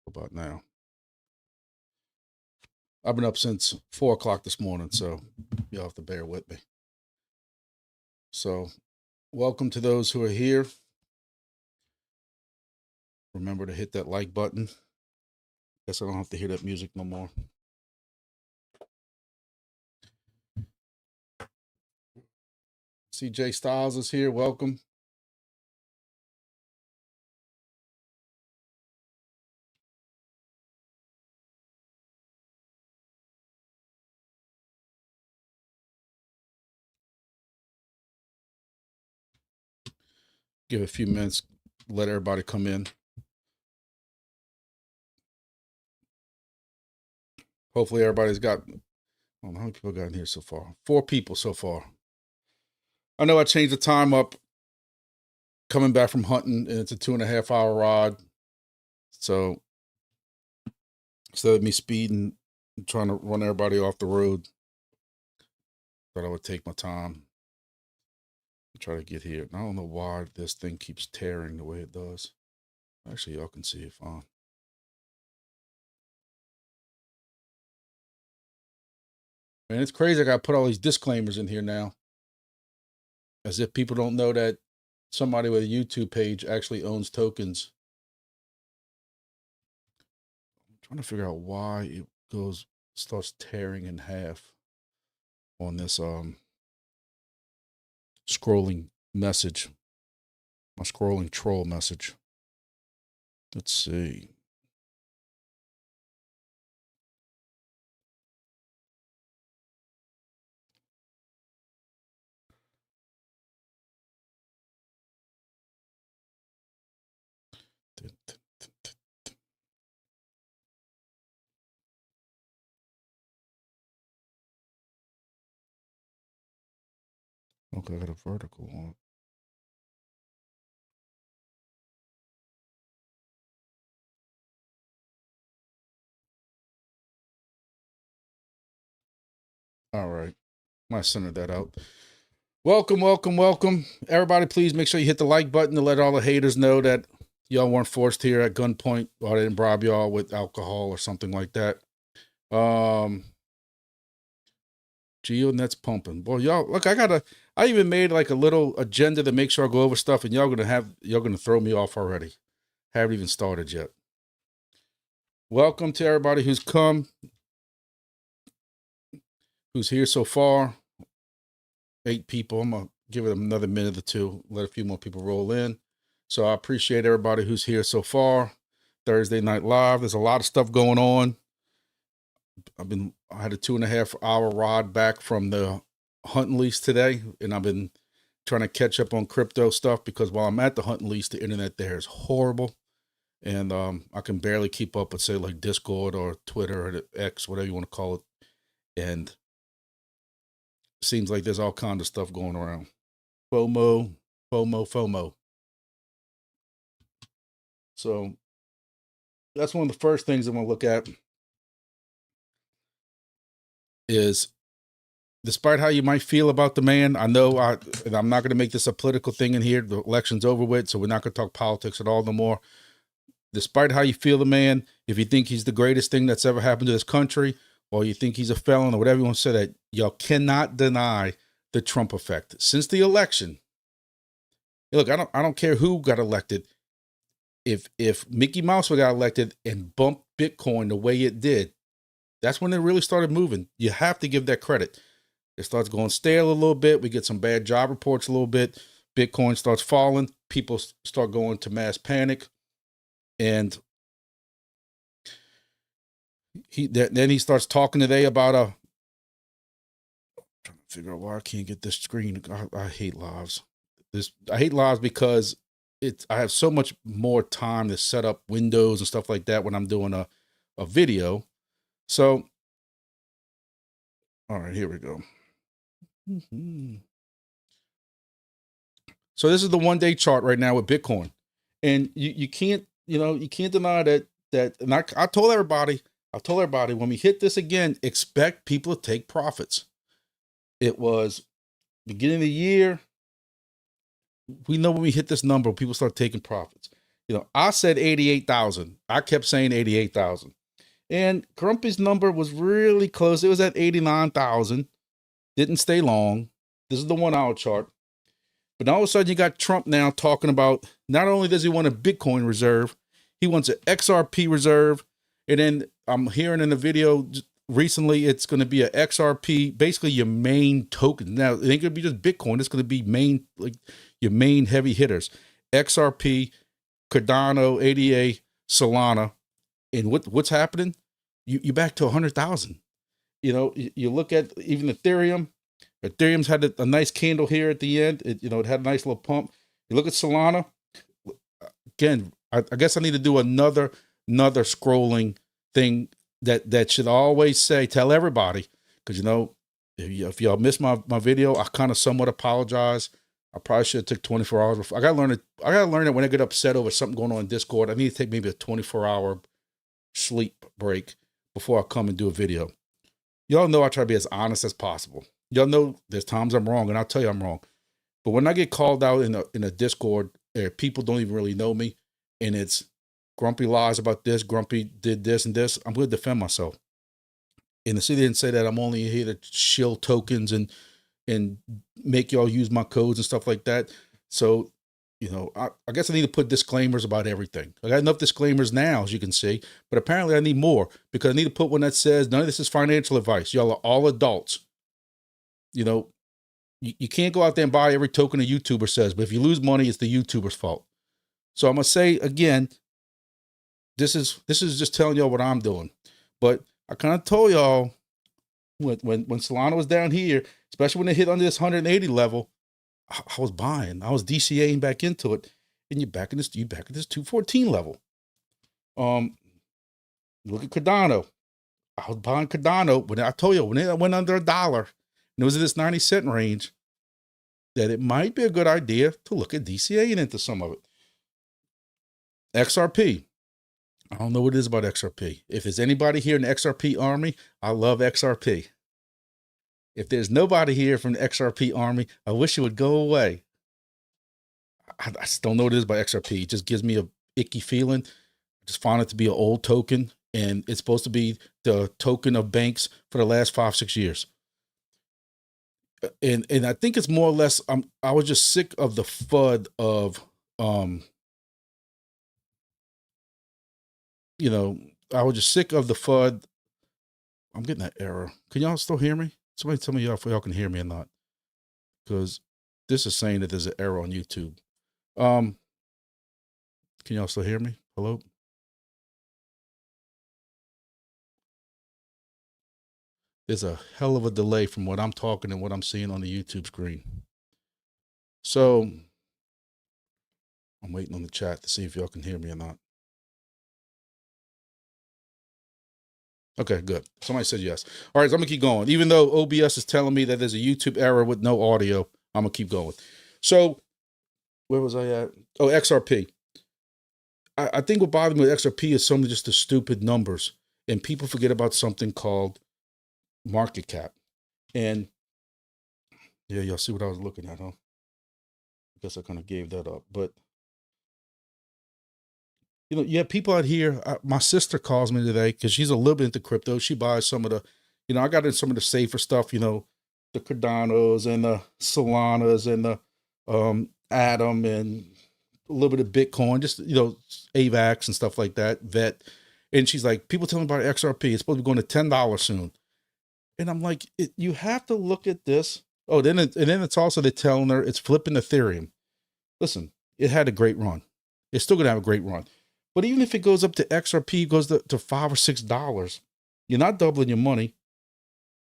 About now. I've been up since 4 o'clock this morning, so you'll have to bear with me. So, welcome to those who are here. Remember to hit that like button. Guess I don't have to hear that music no more. CJ Styles is here. Welcome. Give it a few minutes, let everybody come in. Hopefully everybody's got, I don't know how many people got in here so far. 4 people so far. I know I changed the time up coming back from hunting, and it's a 2.5 hour ride. So instead of me speeding and trying to run everybody off the road, thought I would take my time and try to get here. And I don't know why this thing keeps tearing the way it does. Actually, y'all can see it fine. And it's crazy. I got to put all these disclaimers in here now, as if people don't know that somebody with a YouTube page actually owns tokens. I'm trying to figure out why it starts tearing in half on this scrolling message, my scrolling troll message. Let's see. Okay, I got a vertical on. All right. I centered that out. Welcome, welcome, welcome. Everybody, please make sure you hit the like button to let all the haters know that y'all weren't forced here at gunpoint, or I didn't bribe y'all with alcohol or something like that. GeoNet's pumping. Boy, y'all, look, I even made like a little agenda to make sure I go over stuff, and y'all gonna throw me off already. Haven't even started yet. Welcome to everybody who's come, who's here so far. 8 people. I'm gonna give it another minute or two, let a few more people roll in. So I appreciate everybody who's here so far. Thursday Night Live. There's a lot of stuff going on. I had a 2.5 hour ride back from the hunting lease today, and I've been trying to catch up on crypto stuff, because while I'm at the hunting lease, the internet there is horrible, and I can barely keep up with, say, like Discord or Twitter or X, whatever you want to call it, and it seems like there's all kinds of stuff going around. FOMO. So that's one of the first things I'm going to look at is, despite how you might feel about the man, I know and I'm not going to make this a political thing in here. The election's over with, so we're not going to talk politics at all no more. Despite how you feel the man, if you think he's the greatest thing that's ever happened to this country, or you think he's a felon, or whatever you want to say, that y'all cannot deny the Trump effect. Since the election, look, I don't care who got elected. If Mickey Mouse got elected and bumped Bitcoin the way it did, that's when it really started moving. You have to give that credit. It starts going stale a little bit. We get some bad job reports a little bit. Bitcoin starts falling. People start going to mass panic. And then he starts talking today about I'm trying to figure out why I can't get this screen. I hate lives. I hate lives because I have so much more time to set up windows and stuff like that when I'm doing a video. So, all right, here we go. So this is the 1-day chart right now with Bitcoin, and you can't deny that. And I told everybody when we hit this again, expect people to take profits. It was beginning of the year. We know when we hit this number, people start taking profits. You know, I said 88,000. I kept saying 88,000. And Grumpy's number was really close. It was at 89,000. Didn't stay long. This is the 1 hour chart. But all of a sudden, you got Trump now talking about not only does he want a Bitcoin reserve, he wants an XRP reserve. And then I'm hearing in the video recently, it's going to be an XRP, basically your main token. Now, it ain't going to be just Bitcoin. It's going to be like your main heavy hitters. XRP, Cardano, ADA, Solana. And what's happening? You back to 100,000. You know, you look at even Ethereum. Ethereum's had a nice candle here at the end. It had a nice little pump. You look at Solana. Again, I guess I need to do another scrolling thing that should always say, tell everybody, because if y'all missed my video, I kind of somewhat apologize. I probably should have took 24 hours before. I gotta learn that when I get upset over something going on in Discord, I need to take maybe a 24-hour sleep break before I come and do a video. Y'all know I try to be as honest as possible. Y'all know there's times I'm wrong, and I'll tell you I'm wrong. But when I get called out in a Discord, people don't even really know me, and it's Grumpy lies about this, Grumpy did this and this, I'm going to defend myself. And the city didn't say that I'm only here to shill tokens and make y'all use my codes and stuff like that. So, I guess I need to put disclaimers about everything. I got enough disclaimers now, as you can see, but apparently I need more, because I need to put one that says none of this is financial advice. Y'all are all adults. You can't go out there and buy every token a YouTuber says, but if you lose money, it's the YouTuber's fault. So I'm going to say again, this is just telling y'all what I'm doing. But I kind of told y'all when Solana was down here, especially when it hit under this 180 level, I was buying. I was DCAing back into it, and you're back at this 214 level. Look at Cardano. I was buying Cardano when I told you when it went under $1 and it was in this 90-cent range, that it might be a good idea to look at DCAing into some of it. XRP. I don't know what it is about XRP. If there's anybody here in the XRP army, I love XRP. If there's nobody here from the XRP army, I wish it would go away. I just don't know what it is about XRP. It just gives me a icky feeling. I just find it to be an old token, and it's supposed to be the token of banks for the last 5-6 years. And I think it's more or less, I was just sick of the FUD of, I was just sick of the FUD. I'm getting that error. Can y'all still hear me? Somebody tell me if y'all can hear me or not, because this is saying that there's an error on YouTube. Can y'all still hear me? Hello? There's a hell of a delay from what I'm talking and what I'm seeing on the YouTube screen. So I'm waiting on the chat to see if y'all can hear me or not. Okay, good. Somebody said yes. All right, so I'm gonna keep going. Even though OBS is telling me that there's a YouTube error with no audio, I'm gonna keep going. So where was I at? Oh, XRP. I think what bothers me with XRP is some of just the stupid numbers, and people forget about something called market cap. And yeah, y'all see what I was looking at, huh? I guess I kind of gave that up, but you have people out here. My sister calls me today because she's a little bit into crypto. She buys some of the, I got in some of the safer stuff, the Cardanos and the Solanas and the Atom and a little bit of Bitcoin, just, AVAX and stuff like that, VET. And she's like, people tell me about XRP. It's supposed to be going to $10 soon. And I'm like, you have to look at this. Oh, then it's also, they're telling her it's flipping Ethereum. Listen, it had a great run. It's still going to have a great run. But even if it goes up to XRP, goes to $5 or $6, you're not doubling your money.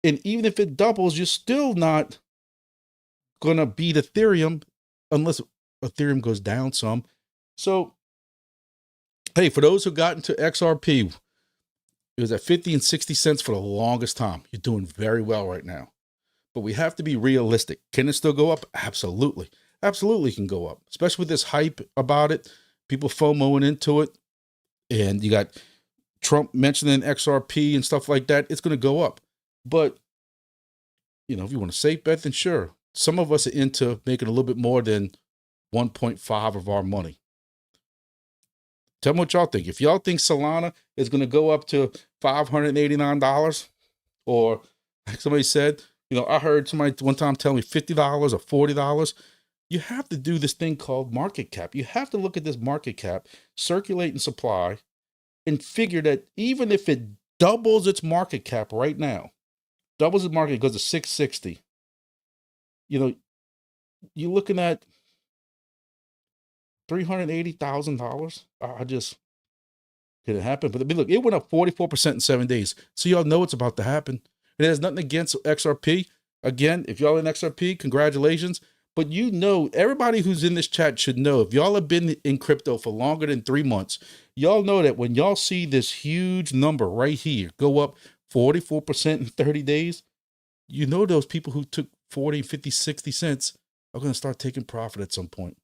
And even if it doubles, you're still not going to beat Ethereum unless Ethereum goes down some. So, hey, for those who got into XRP, it was at 50 and 60 cents for the longest time. You're doing very well right now. But we have to be realistic. Can it still go up? Absolutely. Absolutely can go up, especially with this hype about it. People FOMOing into it. And you got Trump mentioning XRP and stuff like that. It's going to go up. But, if you want a safe bet, then sure. Some of us are into making a little bit more than 1.5 of our money. Tell me what y'all think. If y'all think Solana is going to go up to $589, or like somebody said, I heard somebody one time tell me $50 or $40, you have to do this thing called market cap. You have to look at this market cap, circulate and supply, and figure that even if it doubles its market cap right now, doubles its market, goes to 660, you're looking at $380,000. I just, can it happen? But look, it went up 44% in 7 days. So y'all know it's about to happen. It has nothing against XRP. Again, if y'all in XRP, congratulations. But everybody who's in this chat should know, if y'all have been in crypto for longer than 3 months, y'all know that when y'all see this huge number right here go up 44% in 30 days, those people who took 40, 50, 60 cents are going to start taking profit at some point.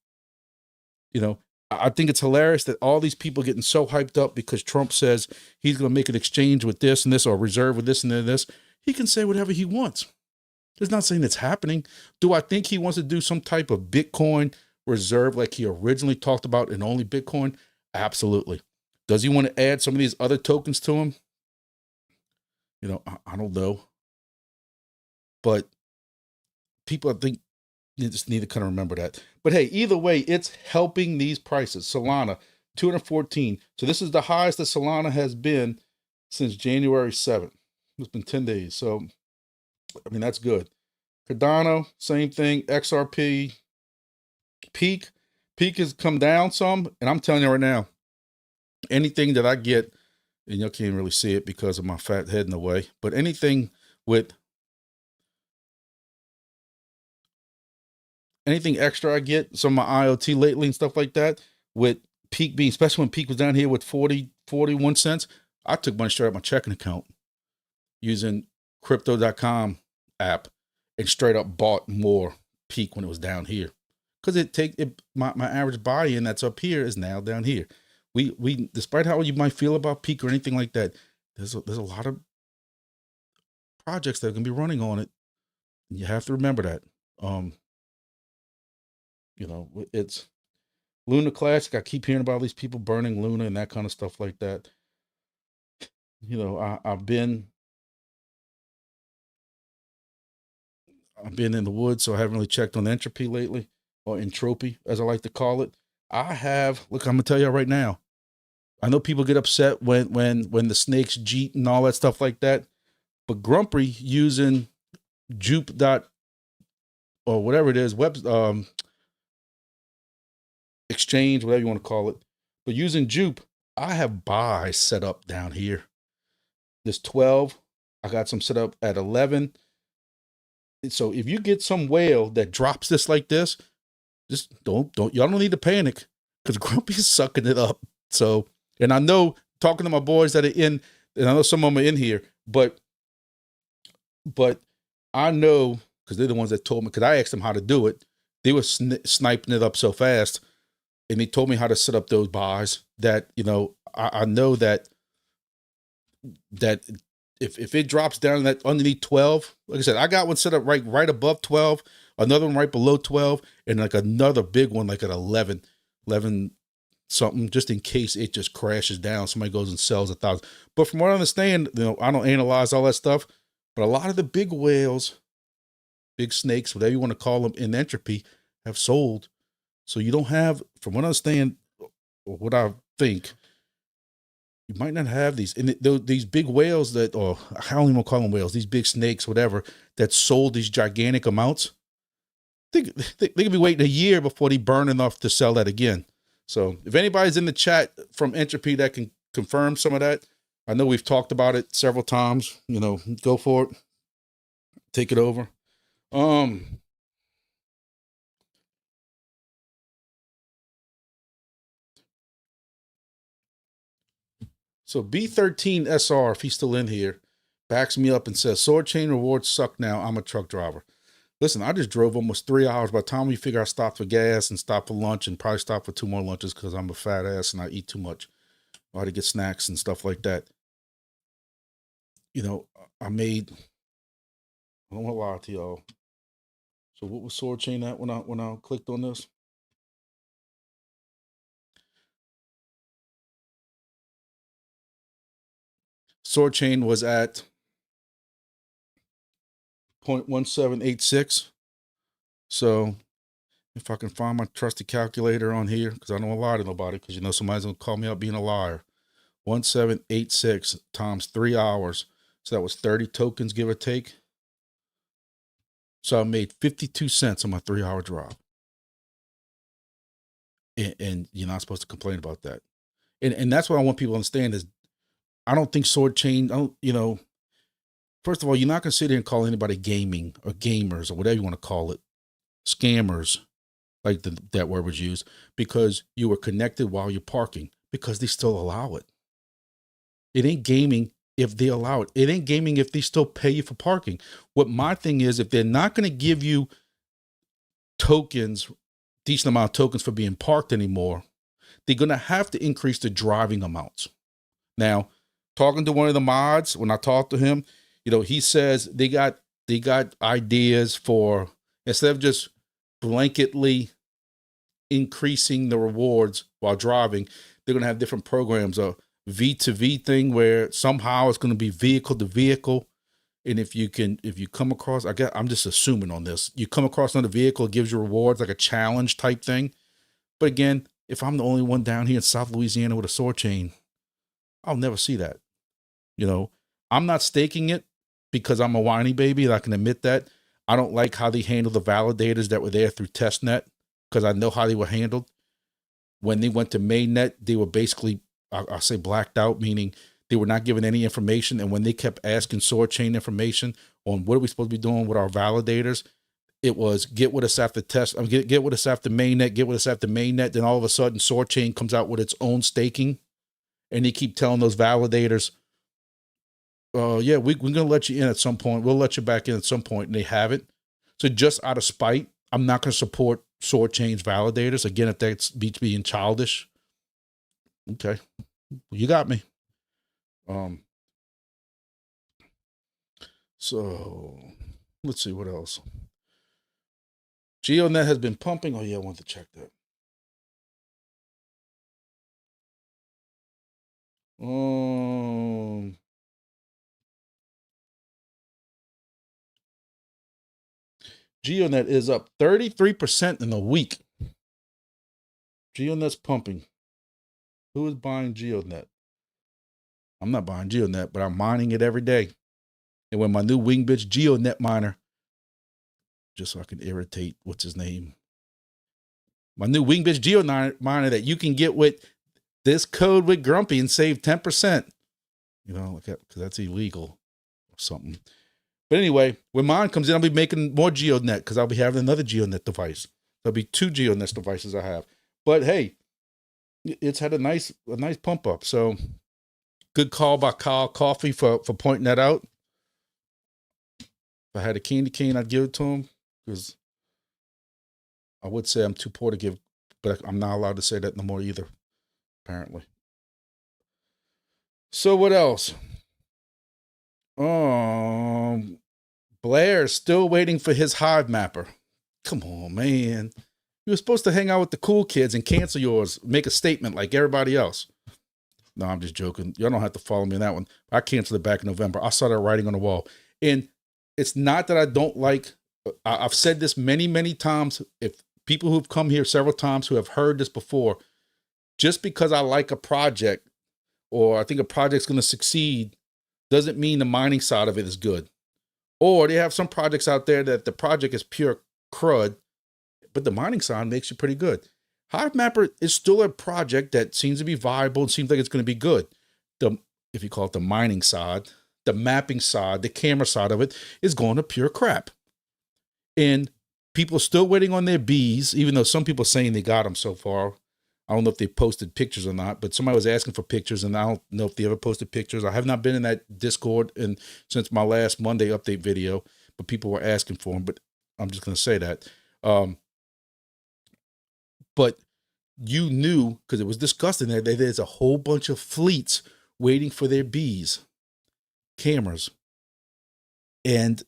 I think it's hilarious that all these people getting so hyped up because Trump says he's going to make an exchange with this and this, or reserve with this and this. He can say whatever he wants. It's not saying it's happening. Do I think he wants to do some type of Bitcoin reserve like he originally talked about in only Bitcoin? Absolutely. Does he want to add some of these other tokens to him? I don't know. But people, I think, you just need to kind of remember that. But hey, either way, it's helping these prices. Solana, 214. So this is the highest that Solana has been since January 7th. It's been 10 days. So, that's good. Cardano, same thing. XRP, Peak has come down some. And I'm telling you right now, anything that I get, and you can't really see it because of my fat head in the way, but anything extra I get, some of my IoT lately and stuff like that, with Peak being, especially when Peak was down here with 41 cents, I took money straight out of my checking account using crypto.com app and straight up bought more Peak when it was down here. Because my average buy-in that's up here is now down here. We despite how you might feel about Peak or anything like that, there's a lot of projects that are going to be running on it. You have to remember that. It's Luna Classic. I keep hearing about all these people burning Luna and that kind of stuff like that. I've been in the woods, so I haven't really checked on entropy lately, or entropy, as I like to call it. Look, I'm gonna tell you right now. I know people get upset when the snakes cheat and all that stuff like that, but Grumpy using Jupe or whatever it is, exchange, whatever you want to call it, but using Jupe, I have buys set up down here. There's 12. I got some set up at 11. So if you get some whale that drops this like this, just y'all don't need to panic, because Grumpy's sucking it up. So, and I know, talking to my boys that are in, and I know some of them are in here, but I know, because they're the ones that told me, because I asked them how to do it. They were sniping it up so fast, and they told me how to set up those buys that, I know that if it drops down that underneath 12, like I said, I got one set up right above 12, another one right below 12, and like another big one like at 11 something, just in case it just crashes down. Somebody goes and sells 1,000. But from what I understand, I don't analyze all that stuff, but a lot of the big whales, big snakes, whatever you want to call them, in entropy, have sold. So you don't have, from what I understand, or what I think, you might not have these. And these big whales that, or I don't even call them whales, these big snakes, whatever, that sold these gigantic amounts, they could be waiting a year before they burn enough to sell that again. So if anybody's in the chat from Entropy that can confirm some of that, I know we've talked about it several times, go for it. Take it over. So B13SR, if he's still in here, backs me up and says, Soarchain rewards suck now. I'm a truck driver. Listen, I just drove almost 3 hours. By the time we figure I stopped for gas and stopped for lunch and probably stopped for 2 more lunches because I'm a fat ass and I eat too much. I had to get snacks and stuff like that. I don't want to lie to y'all. So what was Soarchain at when I clicked on this? Soarchain was at 0.1786. So if I can find my trusty calculator on here, because I don't want to lie to nobody, because you know somebody's going to call me out being a liar. 1786 times 3 hours. So that was 30 tokens, give or take. So I made 52 cents on my 3-hour drop. And you're not supposed to complain about that. And that's what I want people to understand is I don't think Soarchain, first of all, you're not going to sit there and call anybody gaming or gamers or whatever you want to call it, scammers, like that word was used, because you were connected while you're parking, because they still allow it. It ain't gaming if they allow it. It ain't gaming if they still pay you for parking. What my thing is, if they're not going to give you tokens, decent amount of tokens for being parked anymore, they're going to have to increase the driving amounts. Now, talking to one of the mods, when I talked to him, he says they got ideas for, instead of just blanketly increasing the rewards while driving, they're going to have different programs, a V2V thing where somehow it's going to be vehicle to vehicle. And if you come across, I'm just assuming on this, you come across another vehicle, it gives you rewards, like a challenge type thing. But again, if I'm the only one down here in South Louisiana with a Soarchain, I'll never see that. I'm not staking it because I'm a whiny baby, and I can admit that. I don't like how they handle the validators that were there through testnet, because I know how they were handled. When they went to mainnet, they were basically, I'll say, blacked out, meaning they were not given any information. And when they kept asking Soarchain information on what are we supposed to be doing with our validators, it was get with us after test. Get with us after mainnet. Get with us after mainnet. Then all of a sudden, Soarchain comes out with its own staking, and they keep telling those validators, yeah, we're going to let you in at some point. We'll let you back in at some point, and they haven't. So just out of spite, I'm not going to support Soarchain's validators. Again, if that's being childish, okay, you got me. So let's see what else. GeoNet has been pumping. Oh yeah, I want to check that. GeoNet is up 33% in a week. GeoNet's pumping. Who is buying GeoNet? I'm not buying GeoNet, but I'm mining it every day. And when my new Wingbits GeoNet miner, just so I can irritate, what's his name? My new Wingbits GeoNet miner that you can get with this code with Grumpy and save 10%. Because that's illegal or something. But anyway, when mine comes in, I'll be making more GeoNet because I'll be having another GeoNet device. There'll be 2 GeoNet devices I have. But hey, it's had a nice pump up. So good call by Kyle Coffee for pointing that out. If I had a candy cane, I'd give it to him, because I would say I'm too poor to give, but I'm not allowed to say that no more either, apparently. So what else? Blair's still waiting for his Hive mapper. Come on, man. You were supposed to hang out with the cool kids and cancel yours. Make a statement like everybody else. No, I'm just joking. Y'all don't have to follow me on that one. I canceled it back in November. I saw that writing on the wall. And it's not that I don't like, I've said this many, many times. If people who've come here several times who have heard this before, just because I like a project or I think a project's going to succeed doesn't mean the mining side of it is good. Or they have some projects out there that the project is pure crud, but the mining side makes it pretty good. Hive Mapper is still a project that seems to be viable and seems like it's going to be good. If you call it the mining side, the mapping side, the camera side of it is going to pure crap. And people are still waiting on their bees, even though some people are saying they got them so far. I don't know if they posted pictures or not, but somebody was asking for pictures, and I don't know if they ever posted pictures. I have not been in that Discord since my last Monday update video, but people were asking for them. But I'm just going to say that. But you knew, because it was discussed in there, that there's a whole bunch of fleets waiting for their bees, cameras. And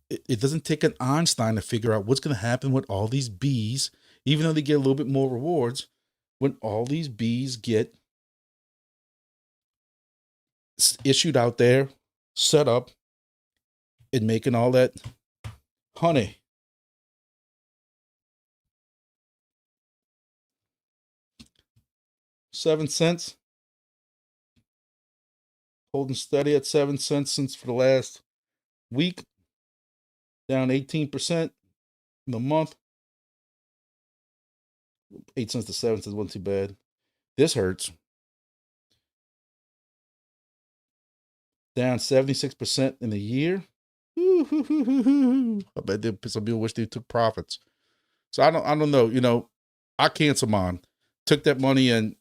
it doesn't take an Einstein to figure out what's going to happen with all these bees, even though they get a little bit more rewards. When all these bees get issued out there, set up, and making all that honey. $0.07. Holding steady at 7 cents since for the last week. Down 18% in the month. 8 cents to 7 cents wasn't too bad. This hurts. Down 76% in the year. I bet some people wish they took profits. So I don't know. You know, I canceled mine. Took that money and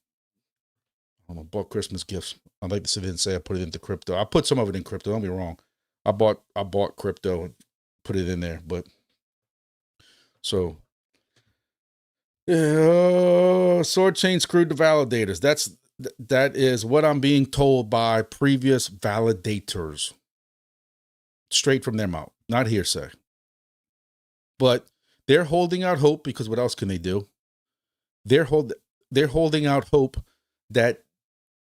I don't know, bought Christmas gifts. I'd like to sit there and say I put it into crypto. I put some of it in crypto. Don't be wrong. I bought crypto and put it in there. But so Soarchain screwed the validators. That is what I'm being told by previous validators. Straight from their mouth, not hearsay. But they're holding out hope because what else can they do? They're holding out hope that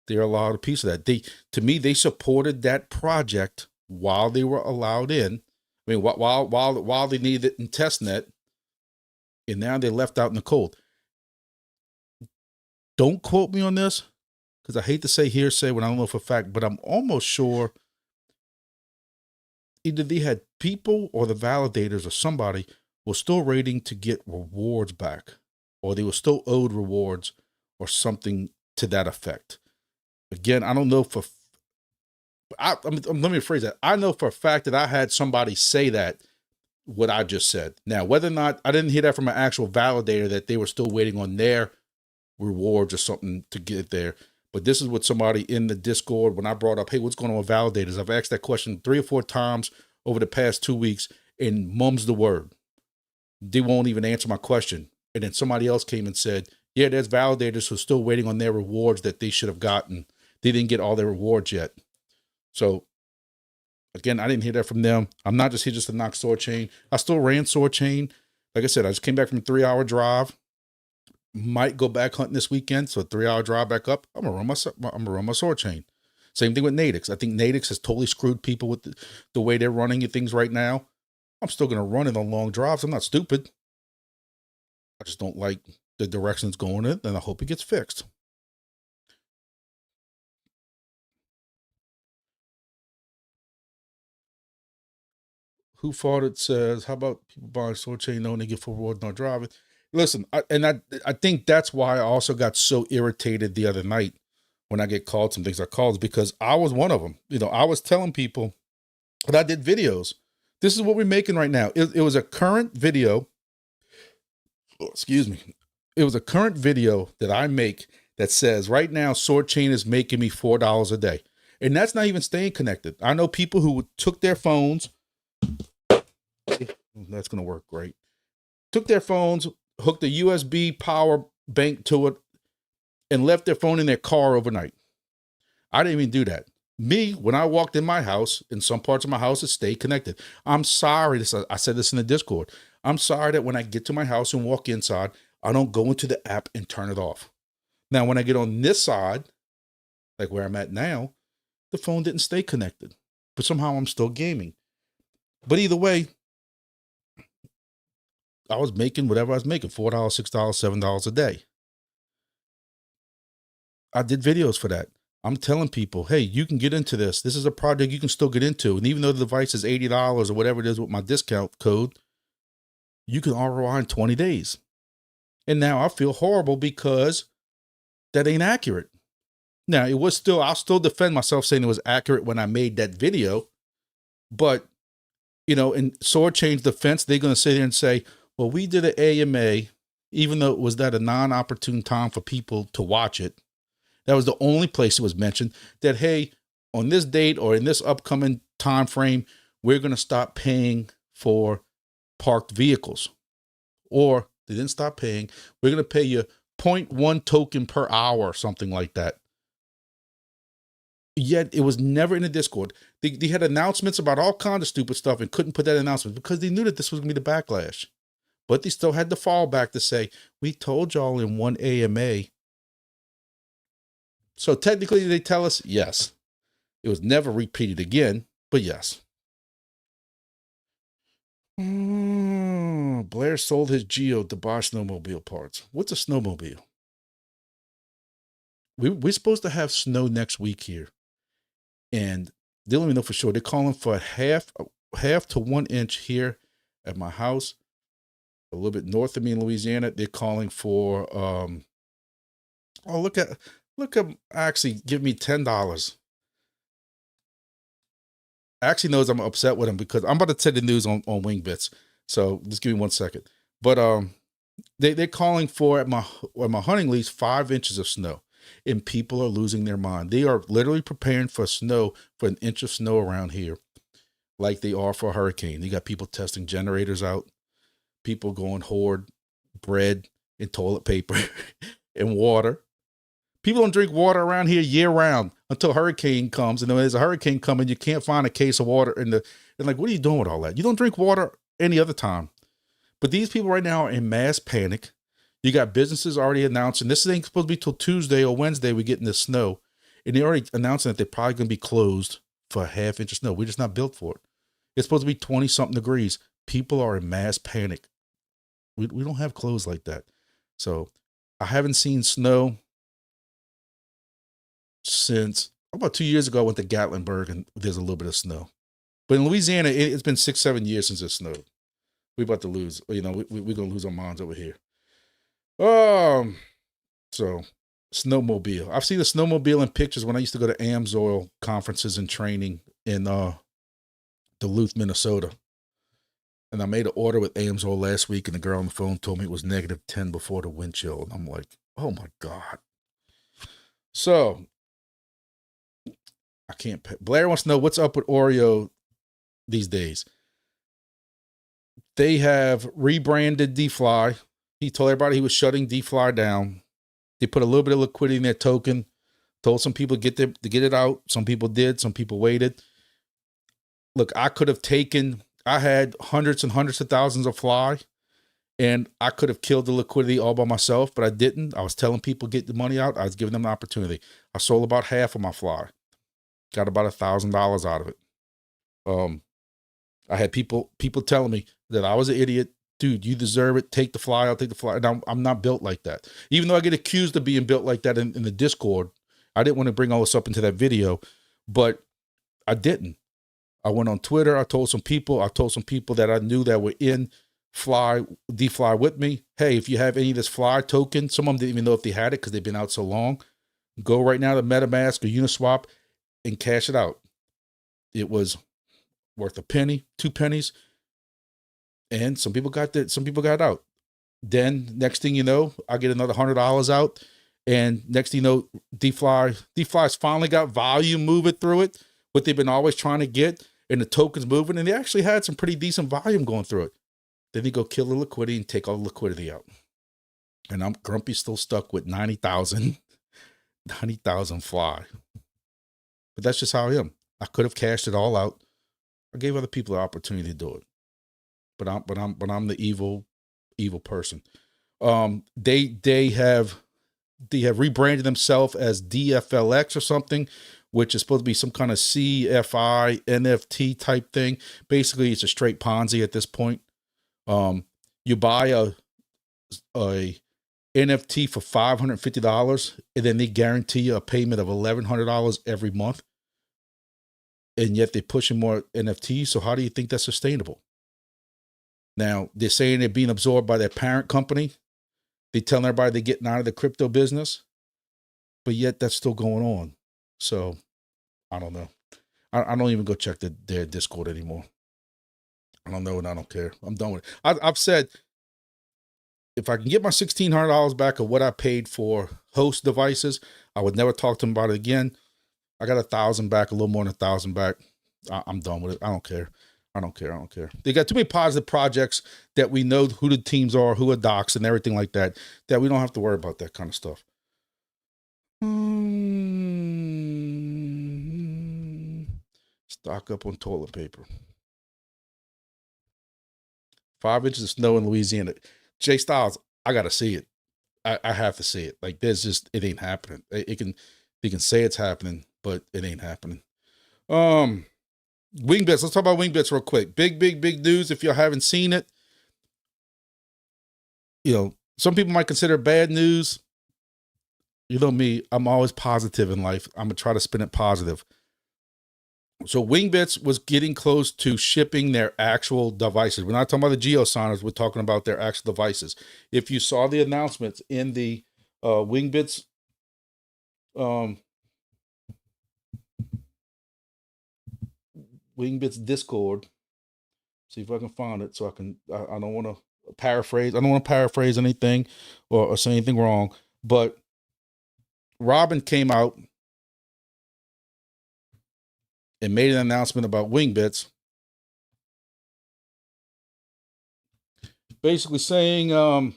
they're allowed a piece of that. To me, they supported that project while they were allowed in. I mean, while they needed it in testnet, and now they're left out in the cold. Don't quote me on this, because I hate to say hearsay when I don't know for a fact, but I'm almost sure either they had people or the validators or somebody was still waiting to get rewards back, or they were still owed rewards or something to that effect. Again, I don't know let me rephrase that. I know for a fact that I had somebody say that, what I just said. Now, whether or not, I didn't hear that from an actual validator that they were still waiting on their rewards or something to get there. But this is what somebody in the Discord, when I brought up, hey, what's going on with validators? I've asked that question 3 or 4 times over the past 2 weeks, and mum's the word. They won't even answer my question. And then somebody else came and said, yeah, there's validators who are still waiting on their rewards that they should have gotten. They didn't get all their rewards yet. So again, I didn't hear that from them. I'm not just here just to knock Soarchain. I still ran Soarchain. Like I said, I just came back from a 3-hour drive. Might go back hunting this weekend, so a 3-hour drive back up. I'm gonna run my Soarchain. Same thing with Nadix. I think Nadix has totally screwed people with the way they're running things right now. I'm still gonna run it on long drives. I'm not stupid. I just don't like the direction it's going in, and I hope it gets fixed. Who Fought It says, how about people buying Soarchain knowing they get full reward not driving? Listen, I think that's why I also got so irritated the other night when I get called some things I called, because I was one of them. You know, I was telling people that I did videos. This is what we're making right now. It was a current video. Oh, excuse me. It was a current video that I make that says right now Soarchain is making me $4 a day. And that's not even staying connected. I know people who took their phones. That's going to work great. Took their phones, hooked a USB power bank to it, and left their phone in their car overnight. I didn't even do that. Me, when I walked in my house, in some parts of my house, it stayed connected. I'm sorry. I said this in the Discord. I'm sorry that when I get to my house and walk inside, I don't go into the app and turn it off. Now, when I get on this side, like where I'm at now, the phone didn't stay connected. But somehow I'm still gaming. But either way, I was making whatever I was making, $4, $6, $7 a day. I did videos for that. I'm telling people, hey, you can get into this. This is a project you can still get into. And even though the device is $80 or whatever it is with my discount code, you can ROI in 20 days. And now I feel horrible because that ain't accurate. Now, I'll still defend myself saying it was accurate when I made that video. But, you know, in Soarchain's defense, they're going to sit there and say, well, we did an AMA, even though it was at a non-opportune time for people to watch it. That was the only place it was mentioned that, hey, on this date or in this upcoming time frame, we're going to stop paying for parked vehicles. Or they didn't stop paying. We're going to pay you 0.1 token per hour or something like that. Yet it was never in the Discord. They had announcements about all kinds of stupid stuff and couldn't put that announcement because they knew that this was going to be the backlash. But they still had the fallback to say, we told y'all in one AMA. So technically they tell us, yes. It was never repeated again, but yes. Blair sold his Geo to buy snowmobile parts. What's a snowmobile? We're supposed to have snow next week here, and they don't even know for sure. They're calling for half to 1 inch here at my house. A little bit north of me in Louisiana, they're calling for look at actually give me $10. Actually knows I'm upset with him because I'm about to take the news on Wingbits. So just give me 1 second. But they're calling for at my hunting lease 5 inches of snow, and people are losing their mind. They are literally preparing for snow, for an inch of snow around here, like they are for a hurricane. You got people testing generators out, people going hoard bread and toilet paper and water. People don't drink water around here year round until a hurricane comes. And when there's a hurricane coming, you can't find a case of water and like, what are you doing with all that? You don't drink water any other time. But these people right now are in mass panic. You got businesses already announcing this ain't supposed to be till Tuesday or Wednesday we get in the snow. And they're already announcing that they're probably going to be closed for a half inch of snow. We're just not built for it. It's supposed to be 20 something degrees. People are in mass panic. We don't have clothes like that. So I haven't seen snow since about 2 years ago. I went to Gatlinburg and there's a little bit of snow. But in Louisiana, it's been 6-7 years since it snowed. We're about to lose. We're going to lose our minds over here. So snowmobile. I've seen the snowmobile in pictures when I used to go to AMSOIL conferences and training in Duluth, Minnesota. And I made an order with AMSOIL last week, and the girl on the phone told me it was -10 before the wind chill. And I'm like, oh my God. So I can't. Blair wants to know what's up with Oreo these days. They have rebranded DFly. He told everybody he was shutting DFly down. They put a little bit of liquidity in their token. Told some people to get it out. Some people did. Some people waited. Look, I could have taken. I had hundreds and hundreds of thousands of fly, and I could have killed the liquidity all by myself, but I didn't. I was telling people get the money out. I was giving them an opportunity. I sold about half of my fly. Got about $1,000 out of it. I had people telling me that I was an idiot. Dude, you deserve it. Take the fly. I'll take the fly. And I'm not built like that. Even though I get accused of being built like that in the Discord, I didn't want to bring all this up into that video, but I didn't. I went on Twitter. I told some people that I knew that were in DFly with me. Hey, if you have any of this fly token, some of them didn't even know if they had it because they've been out so long. Go right now to MetaMask or Uniswap and cash it out. It was worth a penny, 2 pennies. And some people got that. Some people got out. Then next thing you know, I get another $100 out. And next thing you know, DFly's finally got volume moving through it. What they've been always trying to get, and the token's moving. And they actually had some pretty decent volume going through it. Then they go kill the liquidity and take all the liquidity out. And I'm Grumpy still stuck with 90,000 fly. But that's just how I am. I could have cashed it all out. I gave other people the opportunity to do it. But I'm the evil person. They have rebranded themselves as DFLX or something, which is supposed to be some kind of CFI NFT type thing. Basically, it's a straight Ponzi at this point. You buy a NFT for $550, and then they guarantee you a payment of $1,100 every month. And yet they're pushing more NFTs. So how do you think that's sustainable? Now, they're saying they're being absorbed by their parent company. They're telling everybody they're getting out of the crypto business. But yet that's still going on. So, I don't know. I don't even go check their Discord anymore. I don't know and I don't care. I'm done with it. I've said, if I can get my $1,600 back of what I paid for host devices, I would never talk to them about it again. I got $1,000 back, a little more than $1,000 back. I'm done with it. I don't care. They got too many positive projects that we know who the teams are, who are docs and everything like that, that we don't have to worry about that kind of stuff. Stock up on toilet paper. 5 inches of snow in Louisiana. Jay Styles, I got to see it. I have to see it. Like, it ain't happening. They can say it's happening, but it ain't happening. Wingbits. Let's talk about Wingbits real quick. Big news. If you haven't seen it, some people might consider bad news. You know me, I'm always positive in life. I'm gonna try to spin it positive. So Wingbits was getting close to shipping their actual devices. We're not talking about the geosigners. We're talking about their actual devices. If you saw the announcements in the Wingbits Discord, see if I can find it so I don't want to paraphrase. I don't want to paraphrase anything or say anything wrong, but Robin came out and made an announcement about Wingbits, basically saying a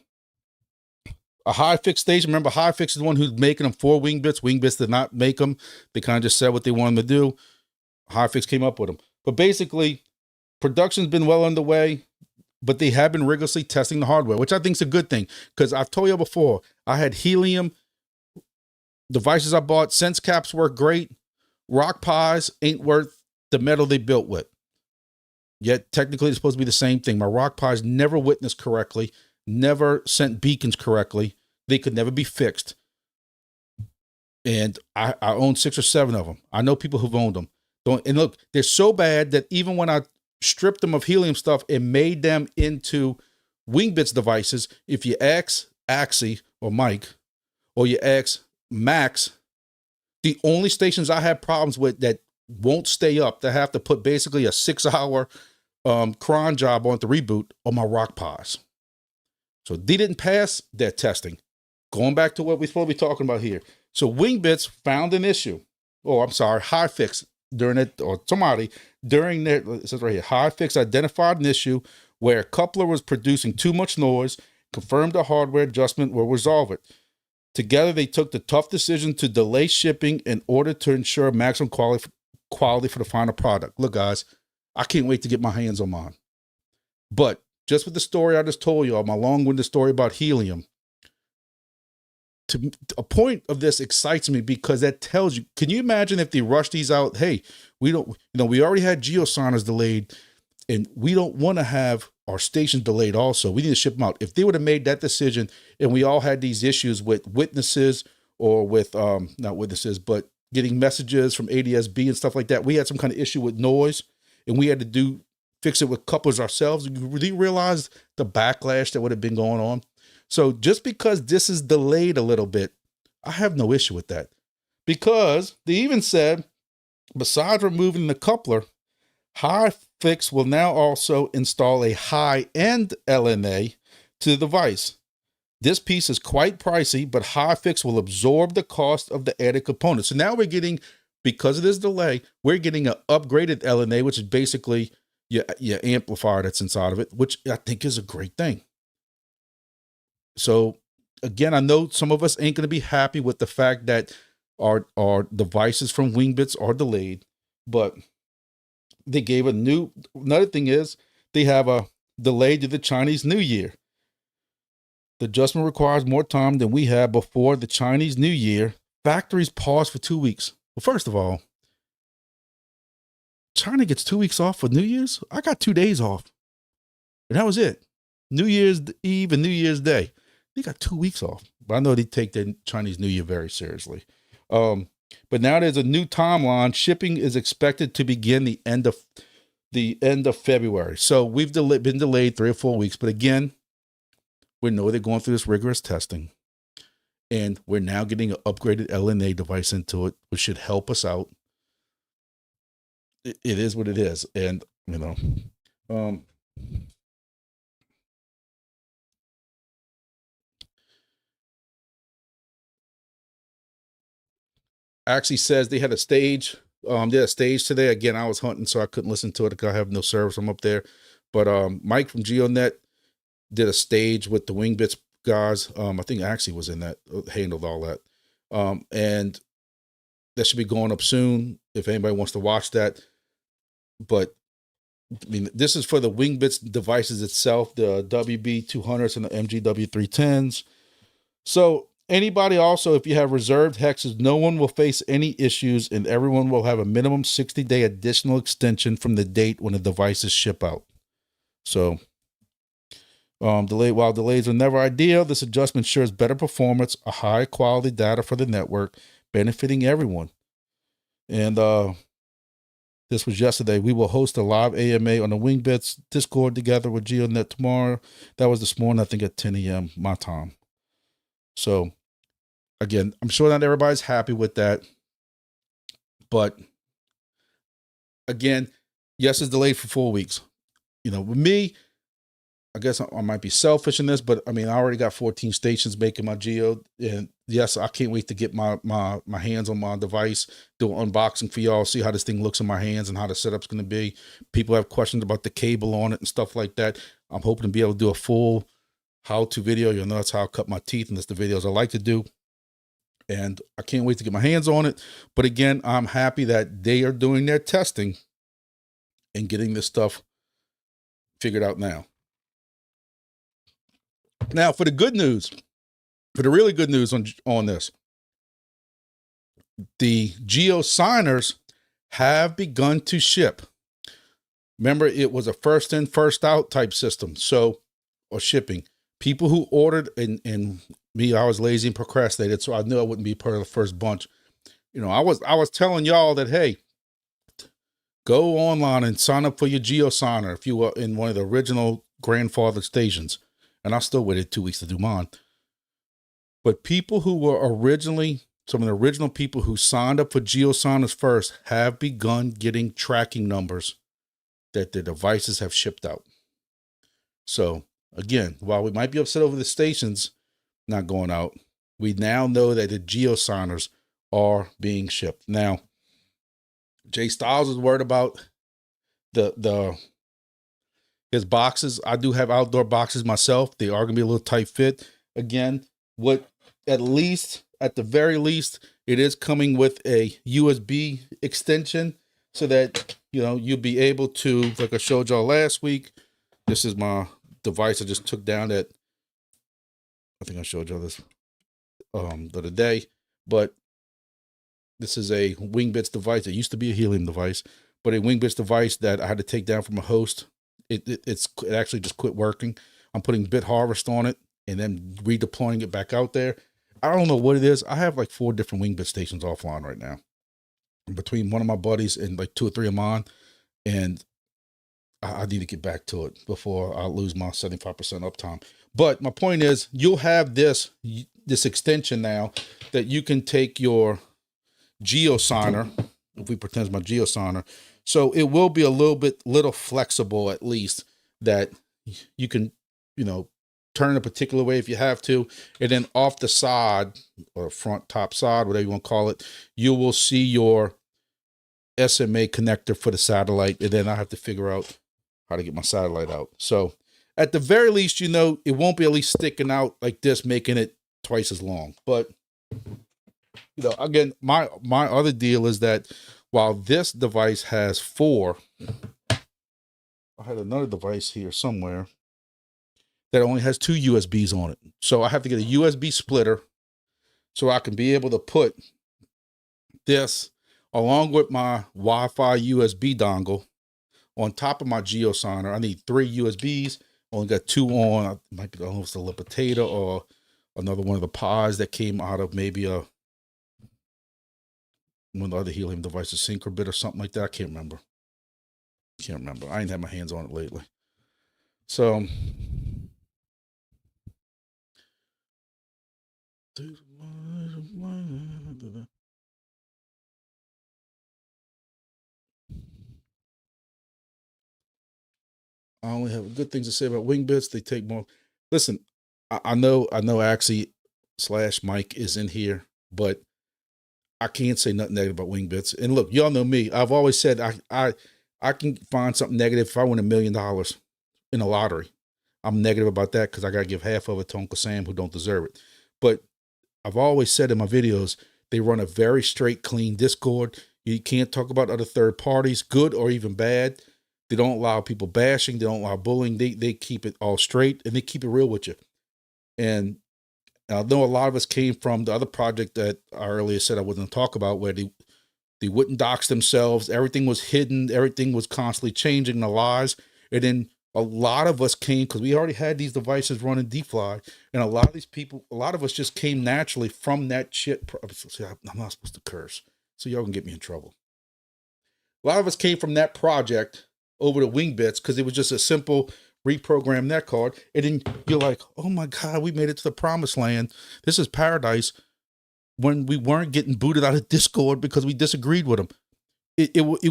HiFix station. Remember, HiFix is the one who's making them for Wingbits. Wingbits did not make them. They kind of just said what they wanted to do. HiFix came up with them. But basically, production's been well underway, but they have been rigorously testing the hardware, which I think is a good thing. Because I've told you before, I had helium devices I bought. Sense caps work great. Rock pies ain't worth the metal they built with. Yet technically it's supposed to be the same thing. My rock pies never witnessed correctly, never sent beacons correctly. They could never be fixed. And I own 6 or 7 of them. I know people who've owned them. And look, they're so bad that even when I stripped them of helium stuff and made them into Wingbits devices, if you ask Axie or Mike, or you ask Max, the only stations I have problems with that won't stay up, that have to put basically a 6-hour cron job on the reboot, are my rock pies. So they didn't pass their testing. Going back to what we're supposed to be talking about here. So Wingbits found an issue. Oh, I'm sorry, HiFix during it, or somebody during their, it says right here, HiFix identified an issue where a coupler was producing too much noise, confirmed a hardware adjustment will resolve it. Together, they took the tough decision to delay shipping in order to ensure maximum quality for the final product. Look, guys, I can't wait to get my hands on mine. But just with the story I just told you, my long-winded story about helium, to a point of this excites me because that tells you, can you imagine if they rush these out? Hey, we already had geosigners delayed and we don't want to have our stations delayed also. We need to ship them out. If they would have made that decision and we all had these issues with witnesses or with, not witnesses, but getting messages from ADSB and stuff like that, we had some kind of issue with noise and we had to fix it with couplers ourselves. Do you realize the backlash that would have been going on? So just because this is delayed a little bit, I have no issue with that, because they even said, besides removing the coupler, HiFix will now also install a high-end LNA to the device. This piece is quite pricey, but HiFix will absorb the cost of the added components. So now we're getting, because of this delay, we're getting an upgraded LNA, which is basically your amplifier that's inside of it, which I think is a great thing. So again, I know some of us ain't going to be happy with the fact that our devices from Wingbits are delayed, but they gave another thing is they have a delay to the Chinese New Year. The adjustment requires more time than we had before the Chinese New Year. Factories paused for 2 weeks. Well, first of all, China gets 2 weeks off for New Year's. I got 2 days off. And that was it. New Year's Eve and New Year's Day. They got 2 weeks off. But I know they take their Chinese New Year very seriously. But now there's a new timeline. Shipping is expected to begin the end of February. So we've been delayed 3 or 4 weeks. But again, we know they're going through this rigorous testing. And we're now getting an upgraded LNA device into it, which should help us out. It is what it is. And, actually says they had a stage. They had a stage today. Again, I was hunting, so I couldn't listen to it because I have no service. I'm up there. But Mike from GeoNet did a stage with the Wingbits guys. I think Axie was in that, handled all that. And that should be going up soon if anybody wants to watch that. But I mean, this is for the Wingbits devices itself, the WB200s and the MGW310s. So Anybody also, if you have reserved hexes, no one will face any issues, and everyone will have a minimum 60-day additional extension from the date when the devices ship out. So, while delays are never ideal, this adjustment ensures better performance, a high quality data for the network, benefiting everyone. And this was yesterday. We will host a live AMA on the Wingbits Discord together with GeoNet tomorrow. That was this morning, I think at 10 a.m. my time. So, again, I'm sure not everybody's happy with that. But, again, yes, it's delayed for 4 weeks. You know, with me, I guess I might be selfish in this, but I mean, I already got 14 stations making my Geo, and yes, I can't wait to get my hands on my device, do an unboxing for y'all, see how this thing looks in my hands and how the setup's going to be. People have questions about the cable on it and stuff like that. I'm hoping to be able to do a full how-to video. You'll know that's how I cut my teeth, and that's the videos I like to do. And I can't wait to get my hands on it. But again, I'm happy that they are doing their testing and getting this stuff figured out now. Now, for the good news, for the really good news on this, the Geo signers have begun to ship. Remember, it was a first in, first out type system. So, or shipping. People who ordered, and me, I was lazy and procrastinated, so I knew I wouldn't be part of the first bunch. You know, I was telling y'all that, hey, go online and sign up for your Geo signer if you were in one of the original grandfather stations. And I still waited 2 weeks to do mine. But people who were originally, some of the original people who signed up for GeoSigners first have begun getting tracking numbers that their devices have shipped out. So again, while we might be upset over the stations not going out, we now know that the GeoSigners are being shipped. Now, Jay Styles is worried about his boxes. I do have outdoor boxes myself. They are going to be a little tight fit. Again, at the very least, it is coming with a USB extension so that, you know, you'll be able to, like I showed y'all last week. This is my device I just took down I think I showed y'all this the other day, but this is a Wingbits device. It used to be a helium device, but a Wingbits device that I had to take down from a host. It actually just quit working. I'm putting bit harvest on it and then redeploying it back out there. I don't know what it is. I have like 4 different Wingbit stations offline right now, between one of my buddies and like 2 or 3 of mine. And I need to get back to it before I lose my 75% uptime. But my point is, you'll have this extension now that you can take your GeoSigner, if we pretend it's my GeoSigner. So it will be a little flexible, at least, that you can, you know, turn a particular way if you have to. And then off the side, or front, top side, whatever you want to call it, you will see your SMA connector for the satellite. And then I have to figure out how to get my satellite out. So at the very least, you know, it won't be at least sticking out like this, making it twice as long. But, you know, again, my other deal is that while this device has 4, I had another device here somewhere that only has 2 USBs on it. So I have to get a USB splitter so I can be able to put this along with my Wi-Fi USB dongle on top of my GeoSigner. I need 3 USBs. Only got 2 on. I don't know if it's a little potato or another one of the pods that came out of maybe one of the other helium devices, Syncrobit or something like that. I can't remember. I ain't had my hands on it lately. So I only have good things to say about Wingbits. They take more. Listen, I know Axie / Mike is in here, but I can't say nothing negative about Wingbits. And look, y'all know me. I've always said I can find something negative if I win $1 million in a lottery. I'm negative about that because I got to give half of it to Uncle Sam who don't deserve it. But I've always said in my videos, they run a very straight, clean Discord. You can't talk about other third parties, good or even bad. They don't allow people bashing. They don't allow bullying. They keep it all straight and they keep it real with you. And Now, I know a lot of us came from the other project that I earlier said I wasn't talk about, where they wouldn't dox themselves. Everything was hidden. Everything was constantly changing, the lies. And then a lot of us came because we already had these devices running DFly. And a lot of these people, a lot of us just came naturally from that shit. See, I'm not supposed to curse, so y'all can get me in trouble. A lot of us came from that project over to Wingbits because it was just a simple reprogram net card. And then you're like, oh my God, we made it to the promised land. This is paradise. When we weren't getting booted out of Discord because we disagreed with them.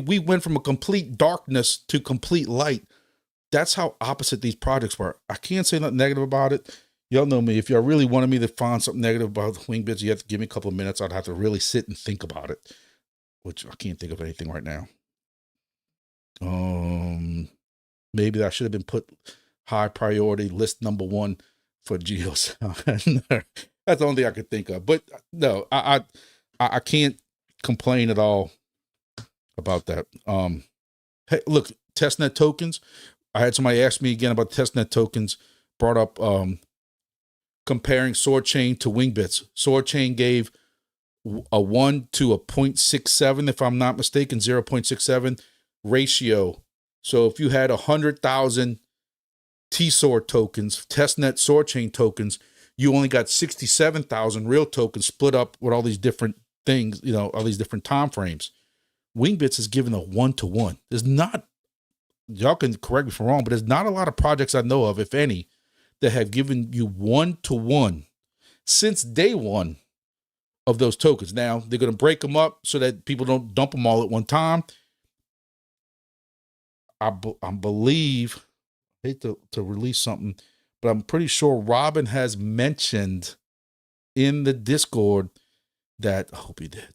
We went from a complete darkness to complete light. That's how opposite these projects were. I can't say nothing negative about it. Y'all know me. If y'all really wanted me to find something negative about the Wingbits, you have to give me a couple of minutes. I'd have to really sit and think about it, which I can't think of anything right now. Maybe that should have been put high priority list number 1 for Geos. That's the only thing I could think of. But no, I can't complain at all about that. Hey, look, testnet tokens. I had somebody ask me again about testnet tokens. Brought up comparing Soarchain to Wingbits. Soarchain gave a 1 to a 0.67, if I'm not mistaken, 0.67 ratio. So if you had 100,000 TSOR tokens, testnet Soarchain tokens, you only got 67,000 real tokens split up with all these different things, all these different time frames. Wingbits is given a 1-to-1. There's not, y'all can correct me if I'm wrong, but there's not a lot of projects I know of, if any, that have given you 1-to-1 since day one of those tokens. Now, they're going to break them up so that people don't dump them all at one time. I believe, I hate to release something, but I'm pretty sure Robin has mentioned in the Discord that, I hope he did,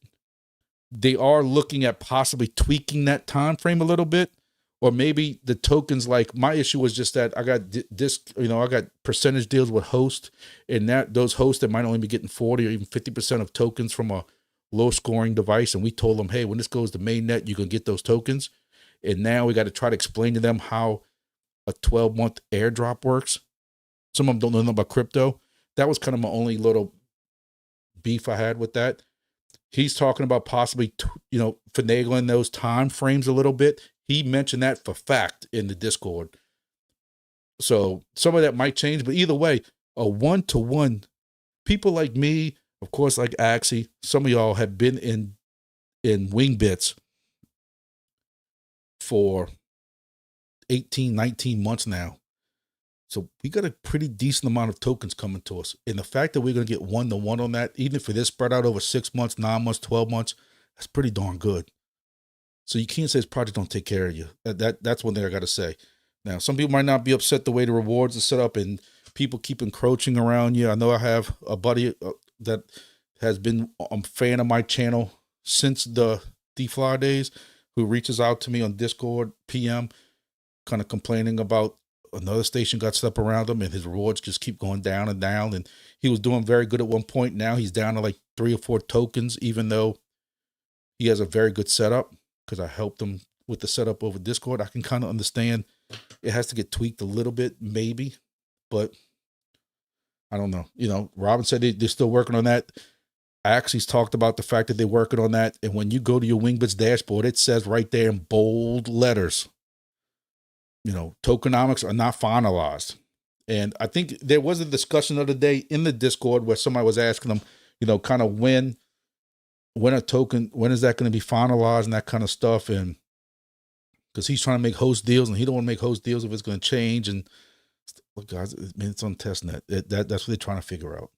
they are looking at possibly tweaking that time frame a little bit, or maybe the tokens. Like, my issue was just that I got I got percentage deals with hosts, and that those hosts that might only be getting 40 or even 50% of tokens from a low scoring device. And we told them, hey, when this goes to mainnet, you can get those tokens. And now we got to try to explain to them how a 12-month airdrop works. Some of them don't know nothing about crypto. That was kind of my only little beef I had with that. He's talking about possibly, finagling those time frames a little bit. He mentioned that for fact in the Discord. So some of that might change, but either way, a 1-to-1, people like me, of course, like Axie, some of y'all have been in Wingbits for 18, 19 months now. So we got a pretty decent amount of tokens coming to us. And the fact that we're going to get 1-to-1 on that, even if it is spread out over 6 months, 9 months, 12 months, that's pretty darn good. So you can't say this project don't take care of you. That's one thing I got to say. Now, some people might not be upset the way the rewards are set up and people keep encroaching around you. I know I have a buddy that has been a fan of my channel since the DFly days, who reaches out to me on Discord PM, kind of complaining about another station got set up around him and his rewards just keep going down and down. And he was doing very good at one point. Now he's down to like 3 or 4 tokens, even though he has a very good setup, because I helped him with the setup over Discord. I can kind of understand it has to get tweaked a little bit, maybe, but I don't know. Robin said they're still working on that. Axie's talked about the fact that they're working on that. And when you go to your Wingbits dashboard, it says right there in bold letters, tokenomics are not finalized. And I think there was a discussion the other day in the Discord where somebody was asking them, kind of when a token, when is that going to be finalized and that kind of stuff. And because he's trying to make host deals and he don't want to make host deals if it's going to change. And look, guys, it's on testnet. That's what they're trying to figure out.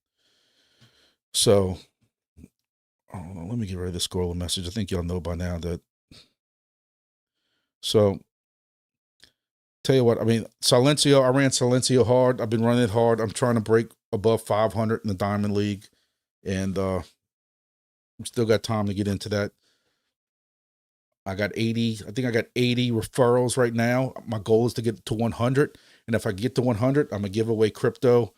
So, let me get rid of the scroller message. I think y'all know by now that. So, tell you what, Silencio, I ran Silencio hard. I've been running it hard. I'm trying to break above 500 in the Diamond League. And still got time to get into that. I got 80 referrals right now. My goal is to get to 100. And if I get to 100, I'm going to give away crypto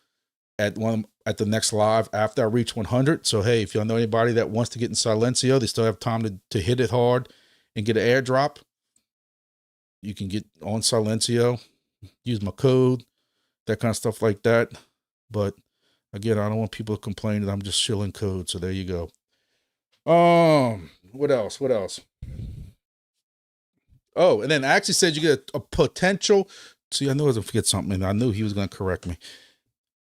at the next live after I reach 100. So, hey, if y'all know anybody that wants to get in Silencio, they still have time to hit it hard and get an airdrop. You can get on Silencio, use my code, that kind of stuff like that. But Again, I don't want people to complain that I'm just shilling code. So there you go. What else? What else? Oh, and then I actually said you get a potential. See, I knew I was going to forget something, and I knew he was going to correct me.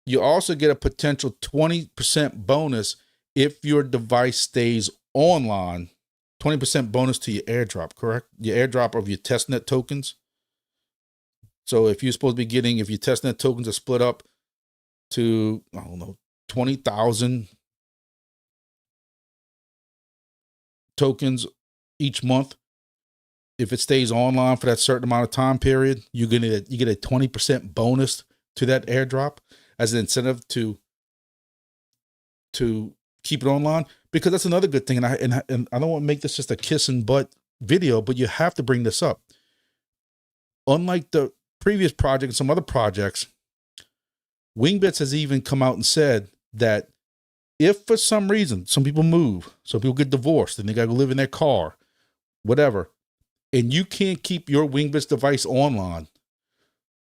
You also get a potential 20% bonus if your device stays online. 20% bonus to your airdrop, correct? Your airdrop of your testnet tokens. So if you're supposed to be getting, if your testnet tokens are split up to, I don't know, 20,000 tokens each month, if it stays online for that certain amount of time period, you get a 20% bonus to that airdrop as an incentive to keep it online. Because that's another good thing, and I don't want to make this just a kiss and butt video, but you have to bring this up. Unlike the previous project and some other projects, Wingbits has even come out and said that if for some reason some people move, some people get divorced and they got to live in their car, whatever, and you can't keep your Wingbits device online,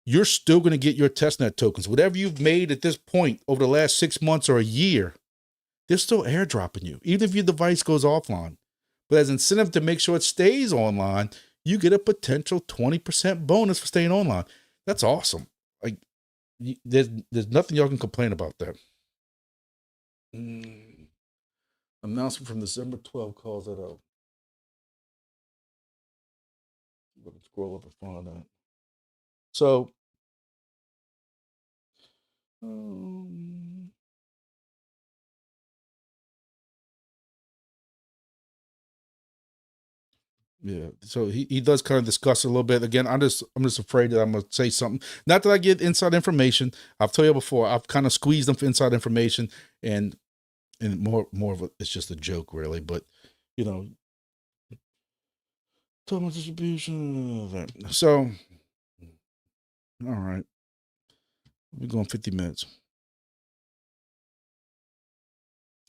you're still going to get your testnet tokens. Whatever you've made at this point over the last 6 months or a year, they're still airdropping you, even if your device goes offline. But as incentive to make sure it stays online, you get a potential 20% bonus for staying online. That's awesome. Like, there's nothing y'all can complain about that. Announcement from December 12 calls that out. Let me scroll up and find that. So, yeah, so he does kind of discuss it a little bit. Again, I'm just afraid that I'm gonna say something. Not that I get inside information. I've told you before, I've kind of squeezed them for inside information, and more of it's just a joke, really. But you know, total distribution. So, all right, we're going 50 minutes.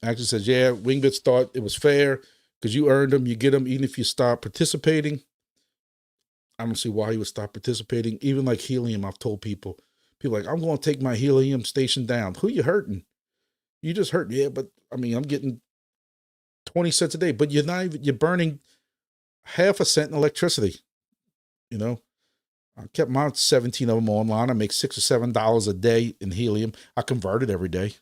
Actually says, yeah, Wingbits thought it was fair because you earned them, you get them, even if you stop participating. I don't see why he would stop participating. Even like helium, I've told people like, I'm going to take my helium station down. Who you hurting? You just hurt. Yeah, but I mean, I'm getting 20 cents a day, but you're burning half a cent in electricity. You know, I kept my 17 of them online. I make $6 or $7 a day in helium. I convert it every day.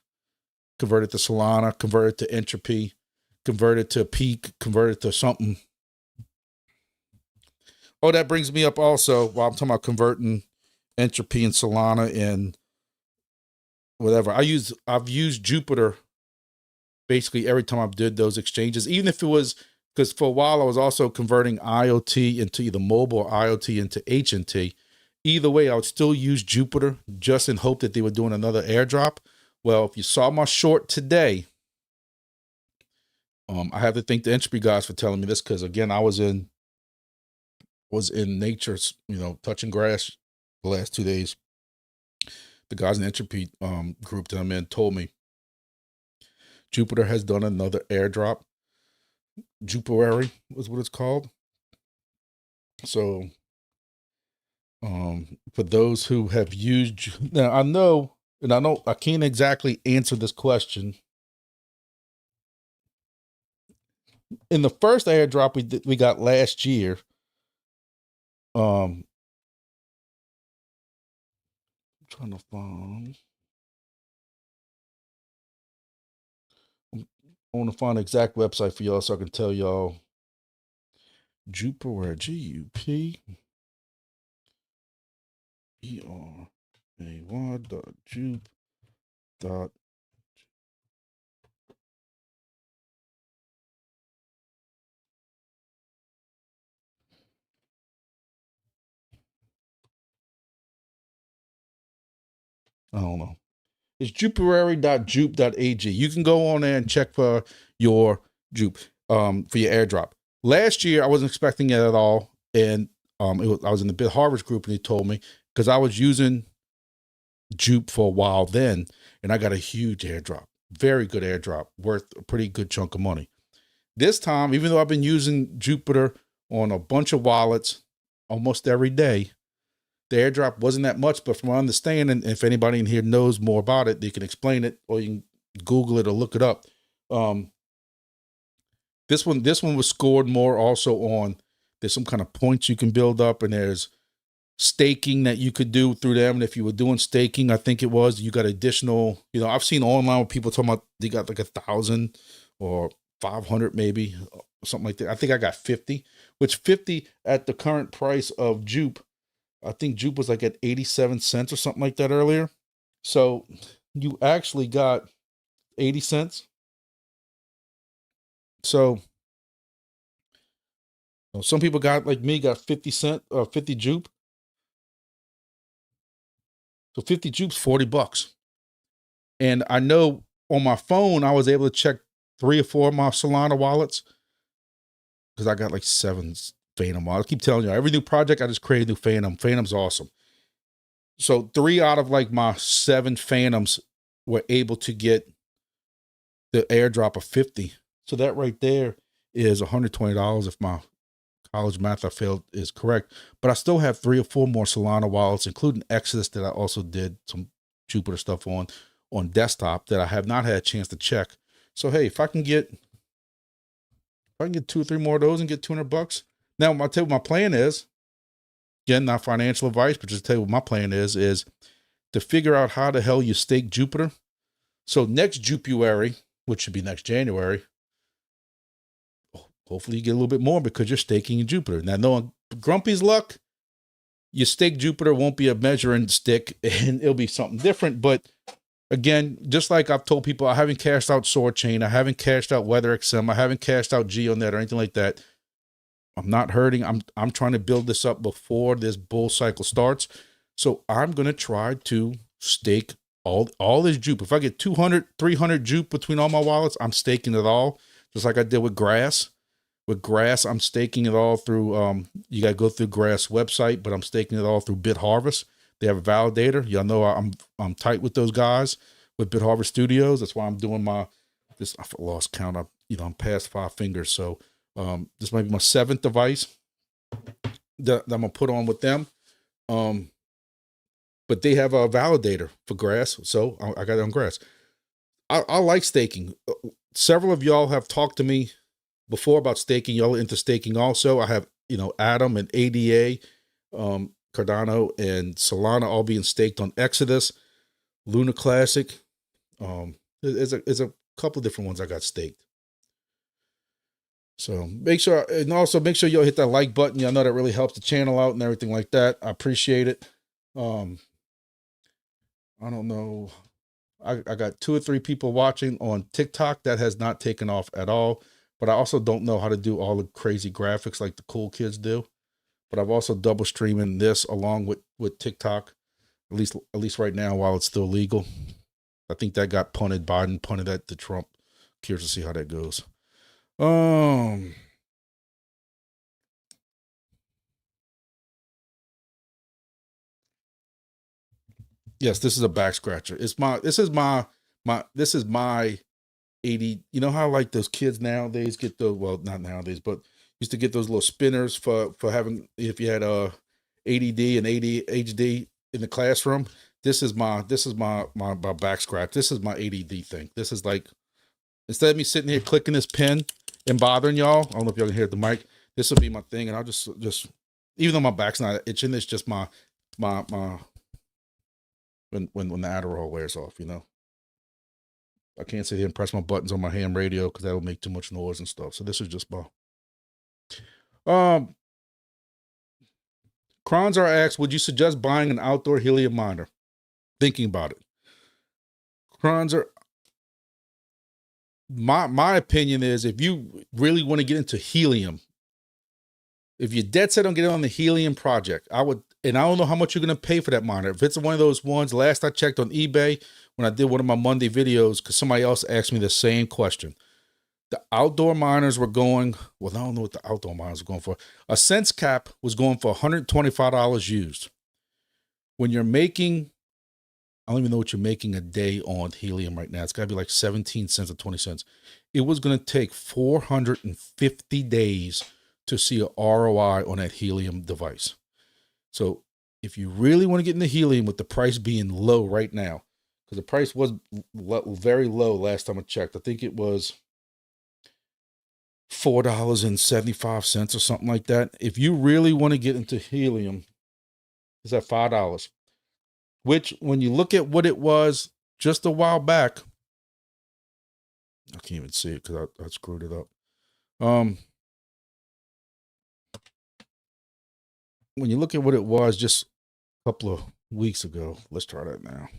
Convert it to Solana, convert it to entropy, convert it to peak, convert it to something. Oh, that brings me up also while I'm talking about converting entropy and Solana and whatever. I've used Jupiter basically every time I've did those exchanges, even if it was because for a while I was also converting IoT into either mobile or IoT into HNT. Either way, I would still use Jupiter just in hope that they were doing another airdrop. Well, if you saw my short today, I have to thank the entropy guys for telling me this because again, I was in nature, touching grass the last 2 days. The guys in the entropy group that I'm in told me Jupiter has done another airdrop. Jupiterary was what it's called. So, for those who have used, now I know, and I can't exactly answer this question. In the first airdrop we got last year, I'm trying to find. I want to find the exact website for y'all so I can tell y'all. Jupiter, GUPERAY.jupe. I don't know. It's juperary.jupe.ag. You can go on there and check for your Jupe, for your airdrop. Last year, I wasn't expecting it at all. And I was in the Bit Harvest group and he told me, because I was using Jupe for a while then, and I got a huge airdrop, very good airdrop, worth a pretty good chunk of money. This time, even though I've been using Jupiter on a bunch of wallets almost every day, The airdrop wasn't that much, but from what I understand, and if anybody in here knows more about it, they can explain it, or you can Google it or look it up. This one was scored more also on, there's some kind of points you can build up, and there's staking that you could do through them. And if you were doing staking, I think it was, you got additional, I've seen online with people talking about they got like 1,000 or 500 maybe, something like that. I think I got 50, which 50 at the current price of Jupe, I think Jupe was like at 87 cents or something like that earlier. So you actually got 80 cents. So some people got, like me, got 50 cent or 50 Jupe. So 50 Jupe's $40. And I know on my phone, I was able to check 3 or 4 of my Solana wallets, because I got like 7 Phantom wallets. I keep telling you, every new project, I just create a new Phantom. Phantom's awesome. So 3 out of like my 7 Phantoms were able to get the airdrop of 50. So that right there is $120 if my college math I failed is correct. But I still have 3 or 4 more Solana wallets, including Exodus, that I also did some Jupiter stuff on desktop that I have not had a chance to check. So hey, if I can get 2 or 3 more of those and get $200. Now, I'll tell you what my plan is. Again, not financial advice, but just tell you what my plan is to figure out how the hell you stake Jupiter. So next Jupuary, which should be next January, hopefully you get a little bit more because you're staking in Jupiter. Now, knowing Grumpy's luck, your stake Jupiter won't be a measuring stick, and it'll be something different. But again, just like I've told people, I haven't cashed out Soarchain, I haven't cashed out WeatherXM, I haven't cashed out GeoNet or anything like that. I'm not hurting. I'm trying to build this up before this bull cycle starts. So I'm going to try to stake all this Jupe. If I get 200, 300 Jupe between all my wallets, I'm staking it all, just like I did with Grass. With Grass, I'm staking it all through, you got to go through Grass website, but I'm staking it all through BitHarvest. They have a validator. Y'all know I'm tight with those guys with BitHarvest Studios. That's why I'm doing I lost count. I'm past 5 fingers. So this might be my 7th device that I'm gonna put on with them. But they have a validator for Grass, so I got it on Grass. I like staking. Several of y'all have talked to me before about staking. Y'all are into staking also. I have Adam and ADA, Cardano and Solana all being staked on Exodus, Luna Classic. There's a couple of different ones I got staked. So make sure y'all hit that like button. Y'all know that really helps the channel out and everything like that. I appreciate it. I don't know. I got 2 or 3 people watching on TikTok. That has not taken off at all. But I also don't know how to do all the crazy graphics like the cool kids do. But I've also double streaming this along with TikTok, at least right now while it's still legal. I think that got punted. Biden punted that to Trump. Curious to see how that goes. Yes, this is a back scratcher. This is my 80. You know how like those kids nowadays get not nowadays, but used to get those little spinners for having, if you had ADD and ADHD in the classroom. This is my back scratch. This is my ADD thing. This is like, instead of me sitting here clicking this pen and bothering y'all, I don't know if y'all can hear the mic, this will be my thing. And I'll just even though my back's not itching, it's just my when the Adderall wears off, I can't sit here and press my buttons on my ham radio because that'll make too much noise and stuff. So this is just my Kronzar asks, would you suggest buying an outdoor helium miner? Thinking about it. Kronzar, my opinion is, if you really want to get into helium, if you're dead set on getting on the helium project, I would, and I don't know how much you're going to pay for that monitor. If it's one of those ones, last I checked on eBay, when I did one of my Monday videos, because somebody else asked me the same question. The outdoor miners were going, well, I don't know what the outdoor miners were going for. A Sense Cap was going for $125 used. When you're making, I don't even know what you're making a day on helium right now. It's got to be like 17 cents or 20 cents. It was going to take 450 days to see an ROI on that helium device. So if you really want to get into helium with the price being low right now, because the price was very low last time I checked. I think it was $4.75 or something like that. If you really want to get into helium, it's at $5, which when you look at what it was just a while back, I can't even see it because I screwed it up. When you look at what it was just a couple of weeks ago, let's try that now.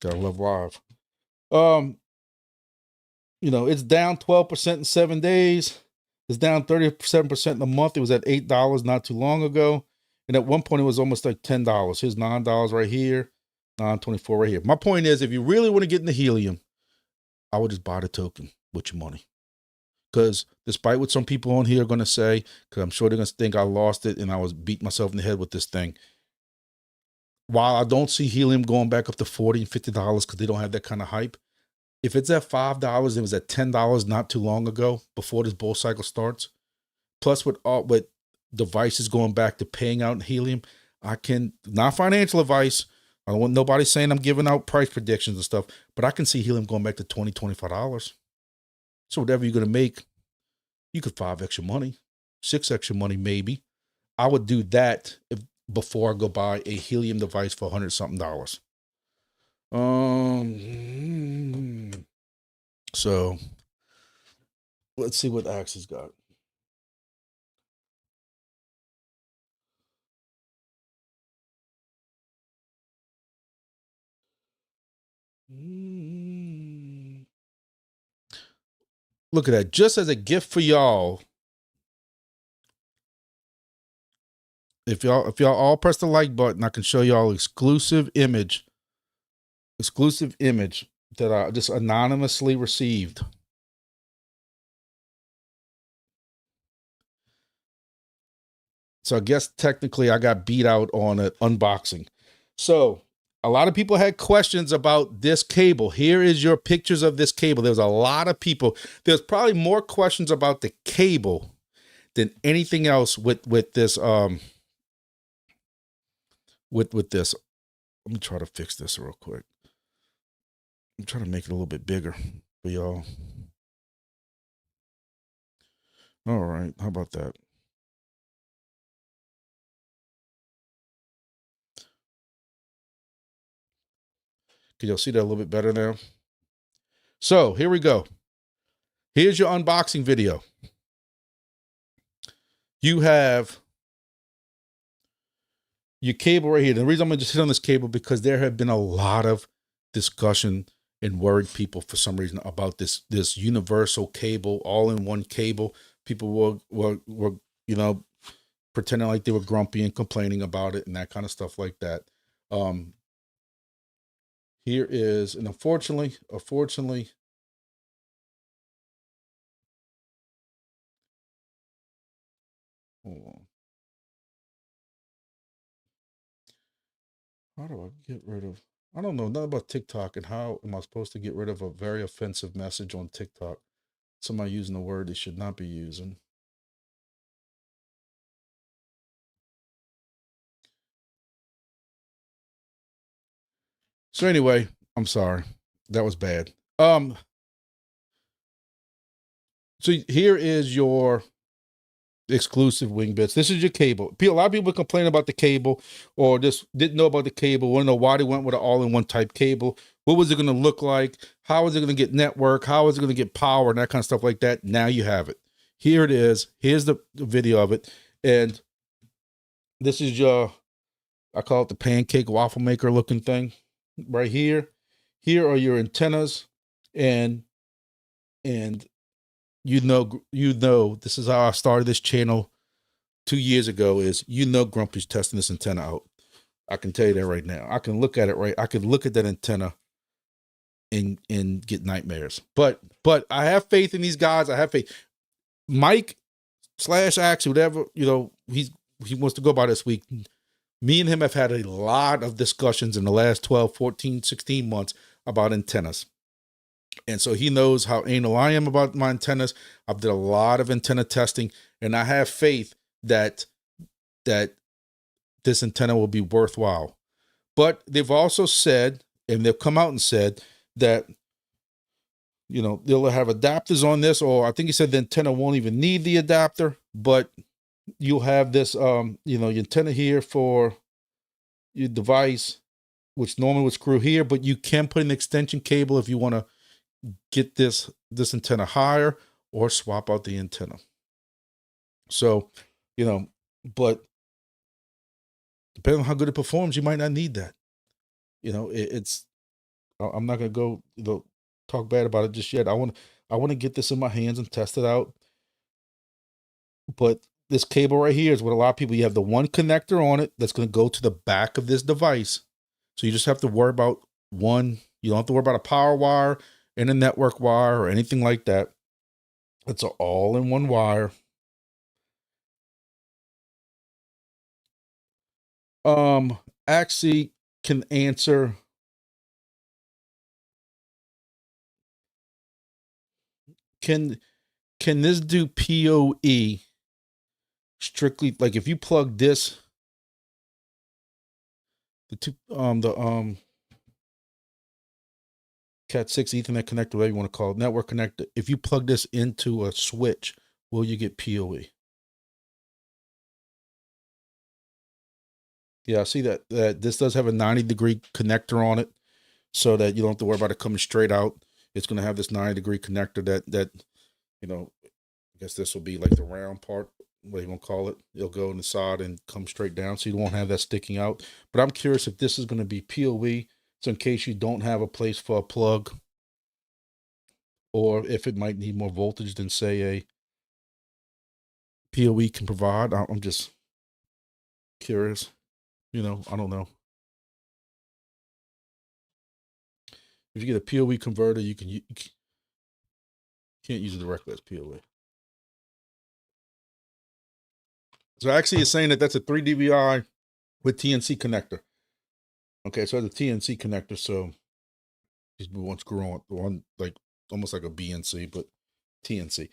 Gotta love live. You know, it's down 12% in 7 days. It's down 37% in a month. It was at $8 not too long ago. And at one point, it was almost like $10. Here's $9 right here, $9.24 right here. My point is, if you really want to get into helium, I would just buy the token with your money. Because despite what some people on here are going to say, because I'm sure they're going to think I lost it and I was beating myself in the head with this thing. While I don't see helium going back up to $40 and $50 because they don't have that kind of hype, if it's at $5, it was at $10 not too long ago before this bull cycle starts. Plus with devices going back to paying out in helium, I can, not financial advice, I don't want nobody saying I'm giving out price predictions and stuff, but I can see helium going back to $20, $25. So whatever you're going to make, you could 5x your money, 6x your money maybe. I would do that before I go buy a helium device for $100-something. So let's see what Axe's got. Look at that. Just as a gift for y'all. If y'all all press the like button, I can show y'all exclusive image that I just anonymously received. So I guess technically I got beat out on an unboxing. So a lot of people had questions about this cable. Here is your pictures of this cable. There's a lot of people. There's probably more questions about the cable than anything else with this with this. Let me try to fix this real quick. I'm trying to make it a little bit bigger for y'all. All right, how about that? Can y'all see that a little bit better now? So here we go. Here's your unboxing video. You have your cable right here. The reason I'm going to just hit on this cable because there have been a lot of discussion and worried people for some reason about this universal cable, all-in-one cable. People were you know, pretending like they were grumpy and complaining about it and that kind of stuff like that. Here is, and unfortunately, hold on. How do I get rid of, I don't know nothing about TikTok and how am I supposed to get rid of a very offensive message on TikTok? Somebody using a word they should not be using. So anyway, I'm sorry. That was bad. So here is your exclusive Wingbits. This is your cable. A lot of people complain about the cable or just didn't know about the cable, want to know why they went with an all-in-one type cable. What was it going to look like? How is it going to get network? How is it going to get power and that kind of stuff like that? Now you have it. Here it is. Here's the video of it. And this is your, I call it the pancake waffle maker looking thing right here. Here are your antennas and you know, this is how I started this channel 2 years ago is, Grumpy's testing this antenna out. I can tell you that right now. I can look at it I could look at that antenna and get nightmares. But I have faith in these guys. I have faith. Mike / Axe, whatever, you know, he wants to go by this week. Me and him have had a lot of discussions in the last 12, 14, 16 months about antennas. And so he knows how anal I am about my antennas. I've did a lot of antenna testing, and I have faith that this antenna will be worthwhile. But they've also said, and they've come out and said that, you know, they'll have adapters on this, or I think he said the antenna won't even need the adapter, but you'll have this, you know, your antenna here for your device, which normally would screw here, but you can put an extension cable if you want to get this antenna higher or swap out the antenna. So, you know, but depending on how good it performs, you might not need that. You know, I'm not going to go, you know, talk bad about it just yet. I want to get this in my hands and test it out. But this cable right here is what a lot of people, you have the one connector on it that's going to go to the back of this device. So you just have to worry about one. You don't have to worry about a power wire and a network wire or anything like that. It's all in one wire. Actually can answer. Can this do PoE strictly? Like if you plug this, Cat 6 Ethernet connector, whatever you want to call it, network connector, if you plug this into a switch, will you get PoE? Yeah, I see that this does have a 90-degree connector on it, so that you don't have to worry about it coming straight out. It's going to have this 90-degree connector that, you know, I guess this will be like the round part, what you want to call it. It'll go on the side and come straight down, so you won't have that sticking out. But I'm curious if this is going to be PoE, so in case you don't have a place for a plug, or if it might need more voltage than, say, a PoE can provide. I'm just curious. You know, I don't know. If you get a PoE converter, you can't use it directly as PoE. So actually it's saying that that's a 3 dBi with TNC connector. Okay, so it's a TNC connector, so these one screw on, like almost like a BNC, but TNC.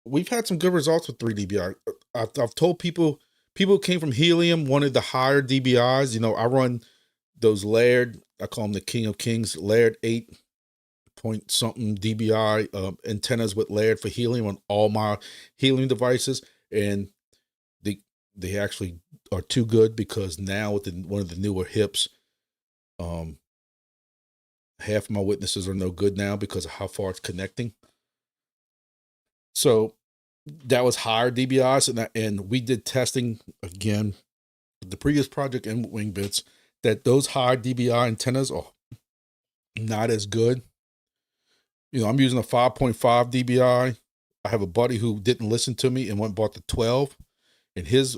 We've had some good results with 3 dBi. I've told people who came from Helium wanted the higher dBis. You know, I run those layered, I call them the King of Kings, layered 8 point something dBi antennas with layered for Helium on all my Helium devices, and they actually are too good, because now with one of the newer hips, half of my witnesses are no good now because of how far it's connecting. So that was higher dBis, and we did testing again with the previous project and Wingbits, that those high dBi antennas are not as good. You know, I'm using a 5.5 dBi. I have a buddy who didn't listen to me and went and bought the 12, and his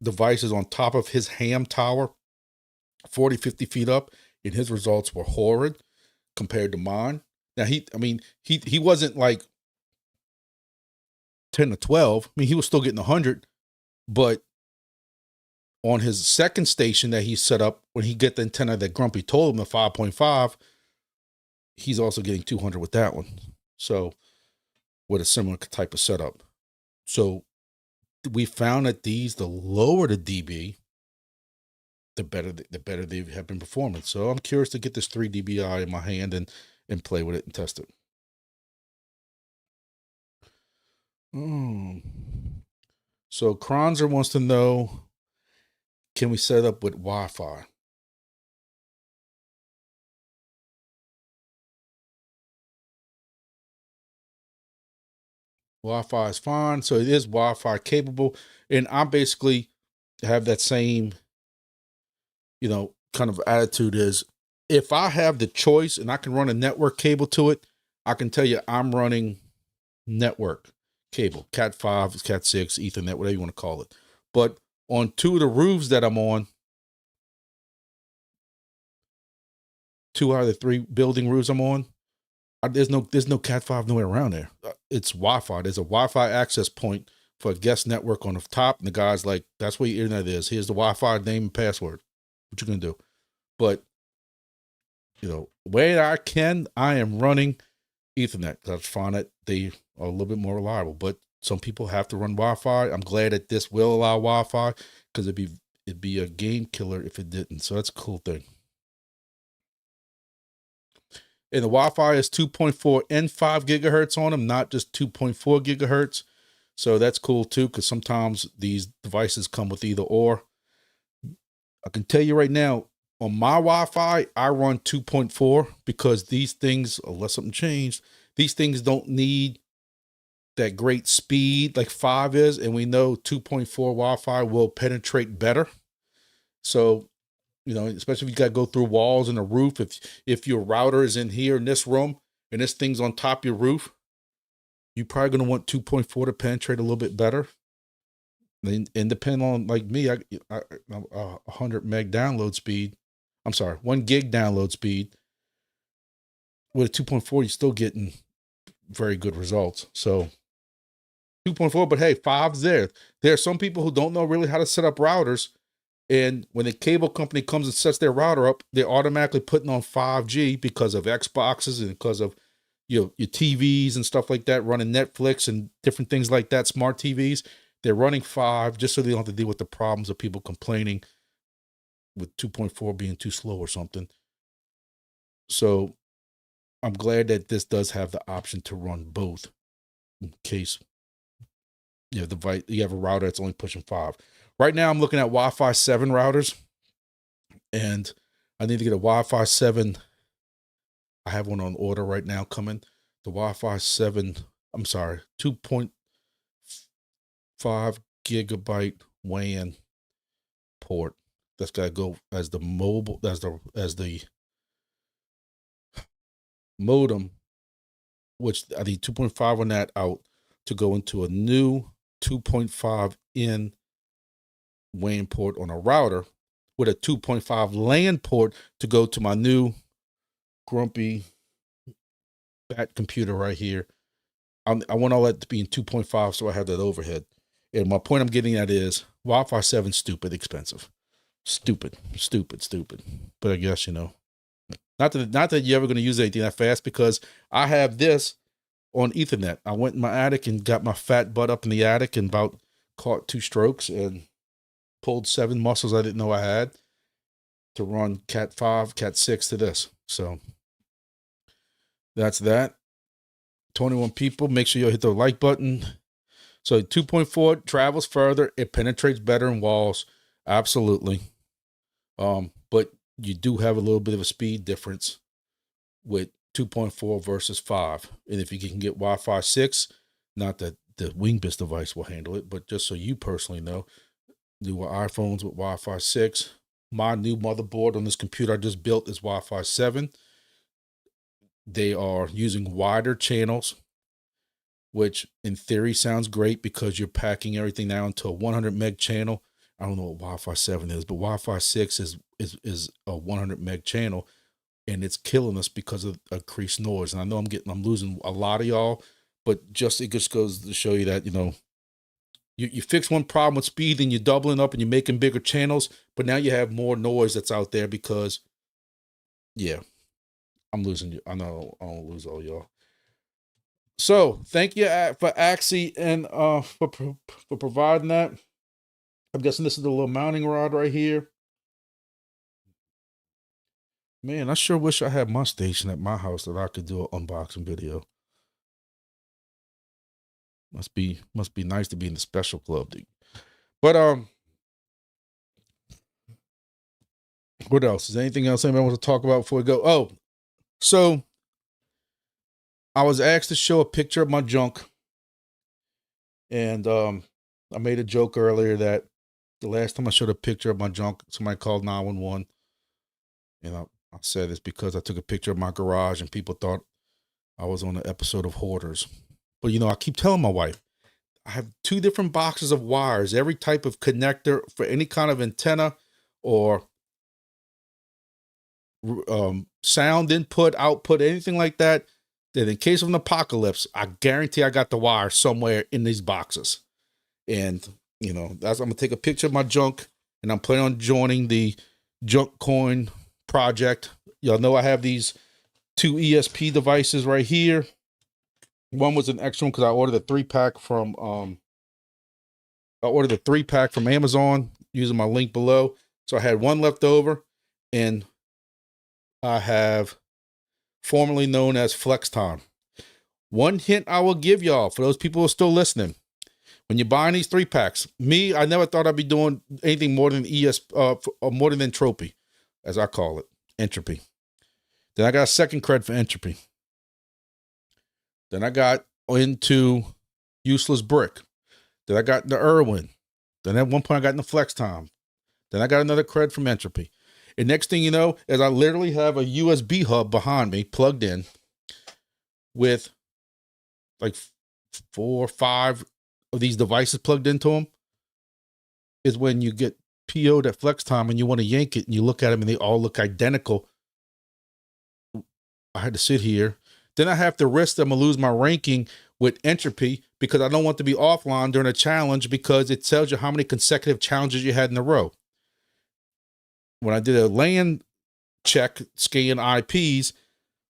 device is on top of his ham tower, 40, 50 feet up, and his results were horrid compared to mine. Now he wasn't like 10 to 12. I mean, he was still getting 100, but on his second station that he set up, when he get the antenna that Grumpy told him, the 5.5, he's also getting 200 with that one. So with a similar type of setup. So we found that the lower the dB, the better they have been performing. So I'm curious to get this 3 dBi in my hand and play with it and test it. So Kronzer wants to know, can we set it up with Wi-Fi? Wi-Fi is fine. So it is Wi-Fi capable. And I basically have that same, you know, kind of attitude is, if I have the choice and I can run a network cable to it, I can tell you I'm running network cable, Cat 5, Cat 6, Ethernet, whatever you want to call it. But on 2 of the roofs that I'm on, 2 out of the 3 building roofs I'm on, there's no Cat 5 nowhere around there. It's Wi-Fi. There's a Wi-Fi access point for a guest network on the top, and the guy's like, that's where your internet is. Here's the Wi-Fi name and password. What you gonna do? But, you know, way I am running Ethernet, because I find that they are a little bit more reliable. But some people have to run Wi-Fi. I'm glad that this will allow Wi-Fi, because it'd be a game killer if it didn't. So that's a cool thing. And the Wi-Fi is 2.4 and 5 gigahertz on them, not just 2.4 gigahertz. So that's cool too, because sometimes these devices come with either or. I can tell you right now, on my Wi-Fi, I run 2.4 because these things, unless something changed, these things don't need that great speed like 5 is. And we know 2.4 Wi-Fi will penetrate better. So, you know, especially if you got to go through walls and a roof, if your router is in here in this room and this thing's on top of your roof, you're probably going to want 2.4 to penetrate a little bit better. And depending on, like me, I 100 meg download speed. I'm sorry, 1 gig download speed. With a 2.4, you're still getting very good results. So 2.4, but hey, 5's there. There are some people who don't know really how to set up routers. And when the cable company comes and sets their router up, they're automatically putting on 5G because of Xboxes and because of your TVs and stuff like that, running Netflix and different things like that, smart TVs. They're running 5 just so they don't have to deal with the problems of people complaining with 2.4 being too slow or something. So I'm glad that this does have the option to run both in case you have a router that's only pushing 5. Right now I'm looking at Wi-Fi 7 routers, and I need to get a Wi-Fi 7. I have one on order right now coming. The Wi-Fi 7, I'm sorry, 2.5 gigabyte WAN port. That's got to go as the mobile, as the modem, which I need 2.5 on that out to go into a new 2.5 in WAN port on a router, with a 2.5 LAN port to go to my new grumpy bat computer right here. I want all that to be in 2.5 so I have that overhead. And my point I'm getting at is Wi-Fi 7 stupid expensive. Stupid. But I guess, you know, not that you're ever going to use anything that fast, because I have this on Ethernet. I went in my attic and got my fat butt up in the attic and about caught 2 strokes and pulled 7 muscles I didn't know I had to run Cat 5, Cat 6 to this. So that's that. 21 people, make sure you hit the like button. So 2.4 travels further. It penetrates better in walls. Absolutely. But you do have a little bit of a speed difference with 2.4 versus 5. And if you can get Wi-Fi 6, not that the Wingbits device will handle it, but just so you personally know, newer iPhones with Wi-Fi 6. My new motherboard on this computer I just built is Wi-Fi 7. They are using wider channels, which in theory sounds great because you're packing everything now into a 100 meg channel. I don't know what Wi-Fi 7 is, but Wi-Fi 6 is a 100 meg channel, and it's killing us because of increased noise. And I know I'm losing a lot of y'all, but it just goes to show you that, you know, you fix one problem with speed and you're doubling up and you're making bigger channels, but now you have more noise that's out there because, yeah, I'm losing you. I know I don't lose all y'all. So thank you for Axie and for providing that. I'm guessing this is the little mounting rod right here. Man, I sure wish I had my station at my house that I could do an unboxing video. Must be nice to be in the special club, dude. But what else? Is there anything else anybody wants to talk about before we go? Oh, so I was asked to show a picture of my junk, and I made a joke earlier that the last time I showed a picture of my junk, somebody called 911. And I said it's because I took a picture of my garage and people thought I was on an episode of Hoarders. But, you know, I keep telling my wife, I have 2 different boxes of wires, every type of connector for any kind of antenna or sound input, output, anything like that. That in case of an apocalypse, I guarantee I got the wire somewhere in these boxes. And, you know, I'm going to take a picture of my junk, and I'm planning on joining the Junk Coin project. Y'all know I have these 2 ESP devices right here. One was an extra one because I ordered a 3-pack from Amazon using my link below. So I had one left over, and I have formerly known as Flex Time. One hint I will give y'all for those people who are still listening: when you're buying these 3-packs, I never thought I'd be doing anything more than more than entropy, as I call it, entropy. Then I got a second cred for entropy. Then I got into useless brick. Then I got into Irwin. Then at one point I got into Flex Time. Then I got another cred from entropy. And next thing you know is I literally have a USB hub behind me plugged in with like 4 or 5 of these devices plugged into them. Is when you get PO'd at Flex Time and you want to yank it and you look at them and they all look identical. I had to sit here. Then I have to risk that I'm going to lose my ranking with entropy because I don't want to be offline during a challenge because it tells you how many consecutive challenges you had in a row. When I did a LAN check, scan IPs,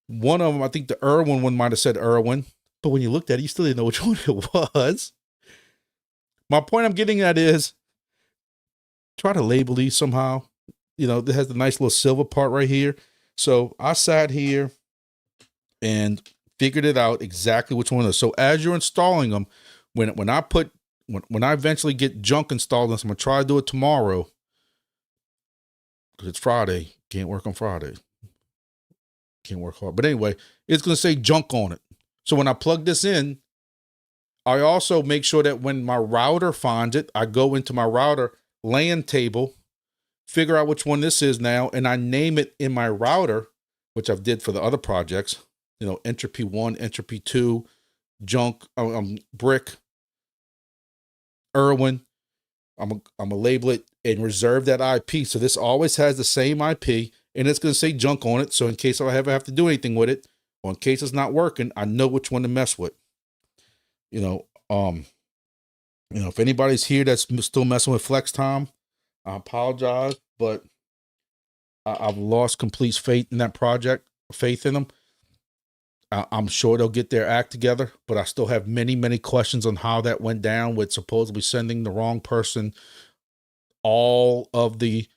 one of them, I think the Irwin one might have said Irwin, but when you looked at it, you still didn't know which one it was. My point I'm getting at is try to label these somehow. You know, it has the nice little silver part right here. So I sat here and figured it out exactly which one it is. So as you're installing them, when I eventually get junk installed, I'm gonna try to do it tomorrow because it's Friday. Can't work on Friday. Can't work hard. But anyway, it's gonna say junk on it. So when I plug this in, I also make sure that when my router finds it, I go into my router LAN table, figure out which one this is now, and I name it in my router, which I've did for the other projects. You know, entropy 1, entropy 2, junk, brick, Irwin. I'm gonna label it and reserve that IP. So this always has the same IP, and it's gonna say junk on it. So in case I ever have to do anything with it, or in case it's not working, I know which one to mess with. You know, if anybody's here that's still messing with Flex Time, I apologize, but I've lost complete faith in that project, faith in them. I'm sure they'll get their act together, but I still have many, many questions on how that went down with supposedly sending the wrong person all of the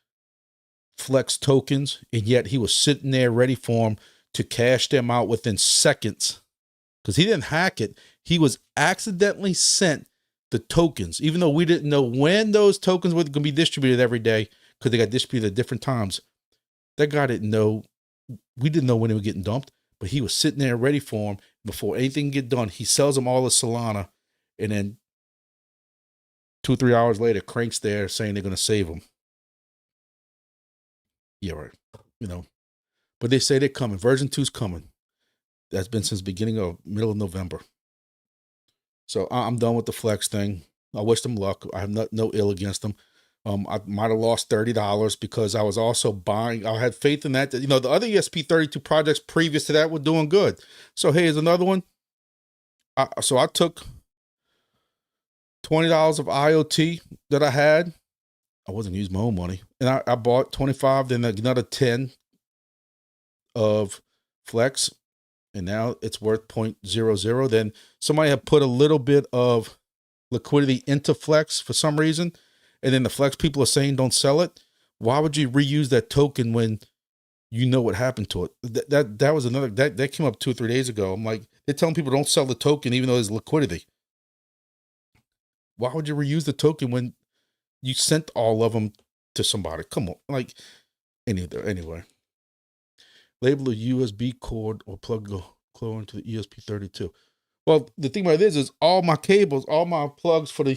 Flex tokens, and yet he was sitting there ready for him to cash them out within seconds because he didn't hack it. He was accidentally sent the tokens, even though we didn't know when those tokens were going to be distributed every day because they got distributed at different times. That guy didn't know. We didn't know when they were getting dumped. But he was sitting there ready for him before anything get done. He sells them all as Solana, and then 2 or 3 hours later, Crank's there saying they're going to save him. Yeah, right. You know, but they say they're coming. Version 2's coming. That's been since beginning of middle of November. So I'm done with the Flex thing. I wish them luck. I have no ill against them. I might have lost $30 because I was also buying. I had faith in that. You know, the other ESP32 projects previous to that were doing good. So hey, here's another one. So I took $20 of IoT that I had. I wasn't using my own money, and I bought 25, then another 10 of Flex, and now it's worth 0.00. Then somebody had put a little bit of liquidity into Flex for some reason, and then the Flex people are saying don't sell it. Why would you reuse that token when you know what happened to it? That was another that came up 2 or 3 days ago. I'm like, they're telling people don't sell the token even though there's liquidity. Why would you reuse the token when you sent all of them to somebody? Come on, like anyway. Label a USB cord or plug go into the ESP32. Well, the thing about this is all my cables, all my plugs for my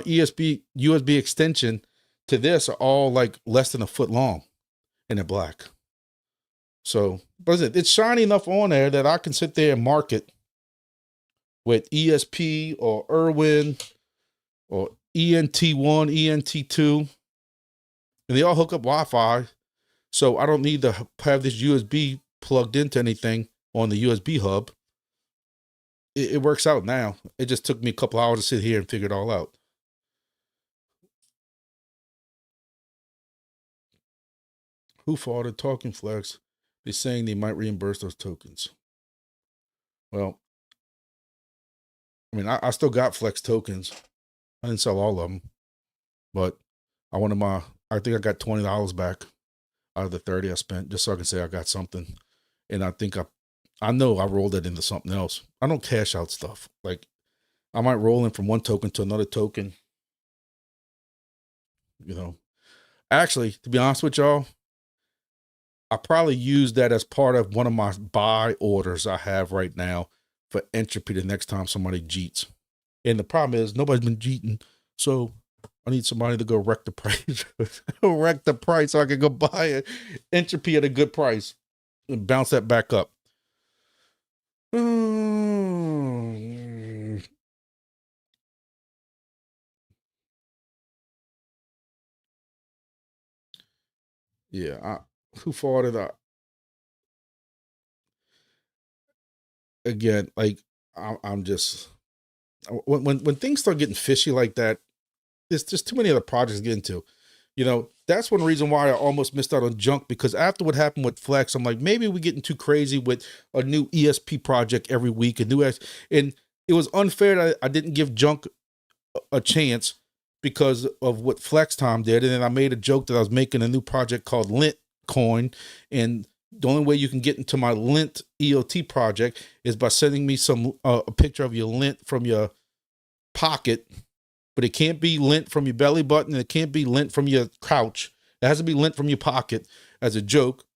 USB extension to this are all like less than a foot long, and they're black. So, but it's shiny enough on there that I can sit there and mark it with ESP or Irwin or ENT1, ENT2, and they all hook up Wi-Fi. So I don't need to have this USB plugged into anything on the USB hub. It works out now. It just took me a couple hours to sit here and figure it all out. Who faulted Talking Flex? They're saying they might reimburse those tokens. Well, I mean, I still got Flex tokens. I didn't sell all of them, but I think I got $20 back out of the 30 I spent, just so I can say I got something. And I know I rolled it into something else. I don't cash out stuff. Like, I might roll in from one token to another token. Actually, to be honest with y'all, I probably use that as part of one of my buy orders I have right now for entropy the next time somebody cheats. And the problem is nobody's been cheating, so I need somebody to go wreck the price. Wreck the price so I can go buy it. Entropy at a good price and bounce that back up. Yeah, who fought it? Again, like I'm just when things start getting fishy like that, there's just too many other projects to get into. That's one reason why I almost missed out on junk, because after what happened with Flex, I'm like, maybe we're getting too crazy with a new ESP project every week, and it was unfair that I didn't give junk a chance because of what Flex Time did. And then I made a joke that I was making a new project called Lint Coin, and the only way you can get into my Lint EOT project is by sending me a picture of your lint from your pocket. But it can't be lint from your belly button. It can't be lint from your couch. It has to be lint from your pocket as a joke.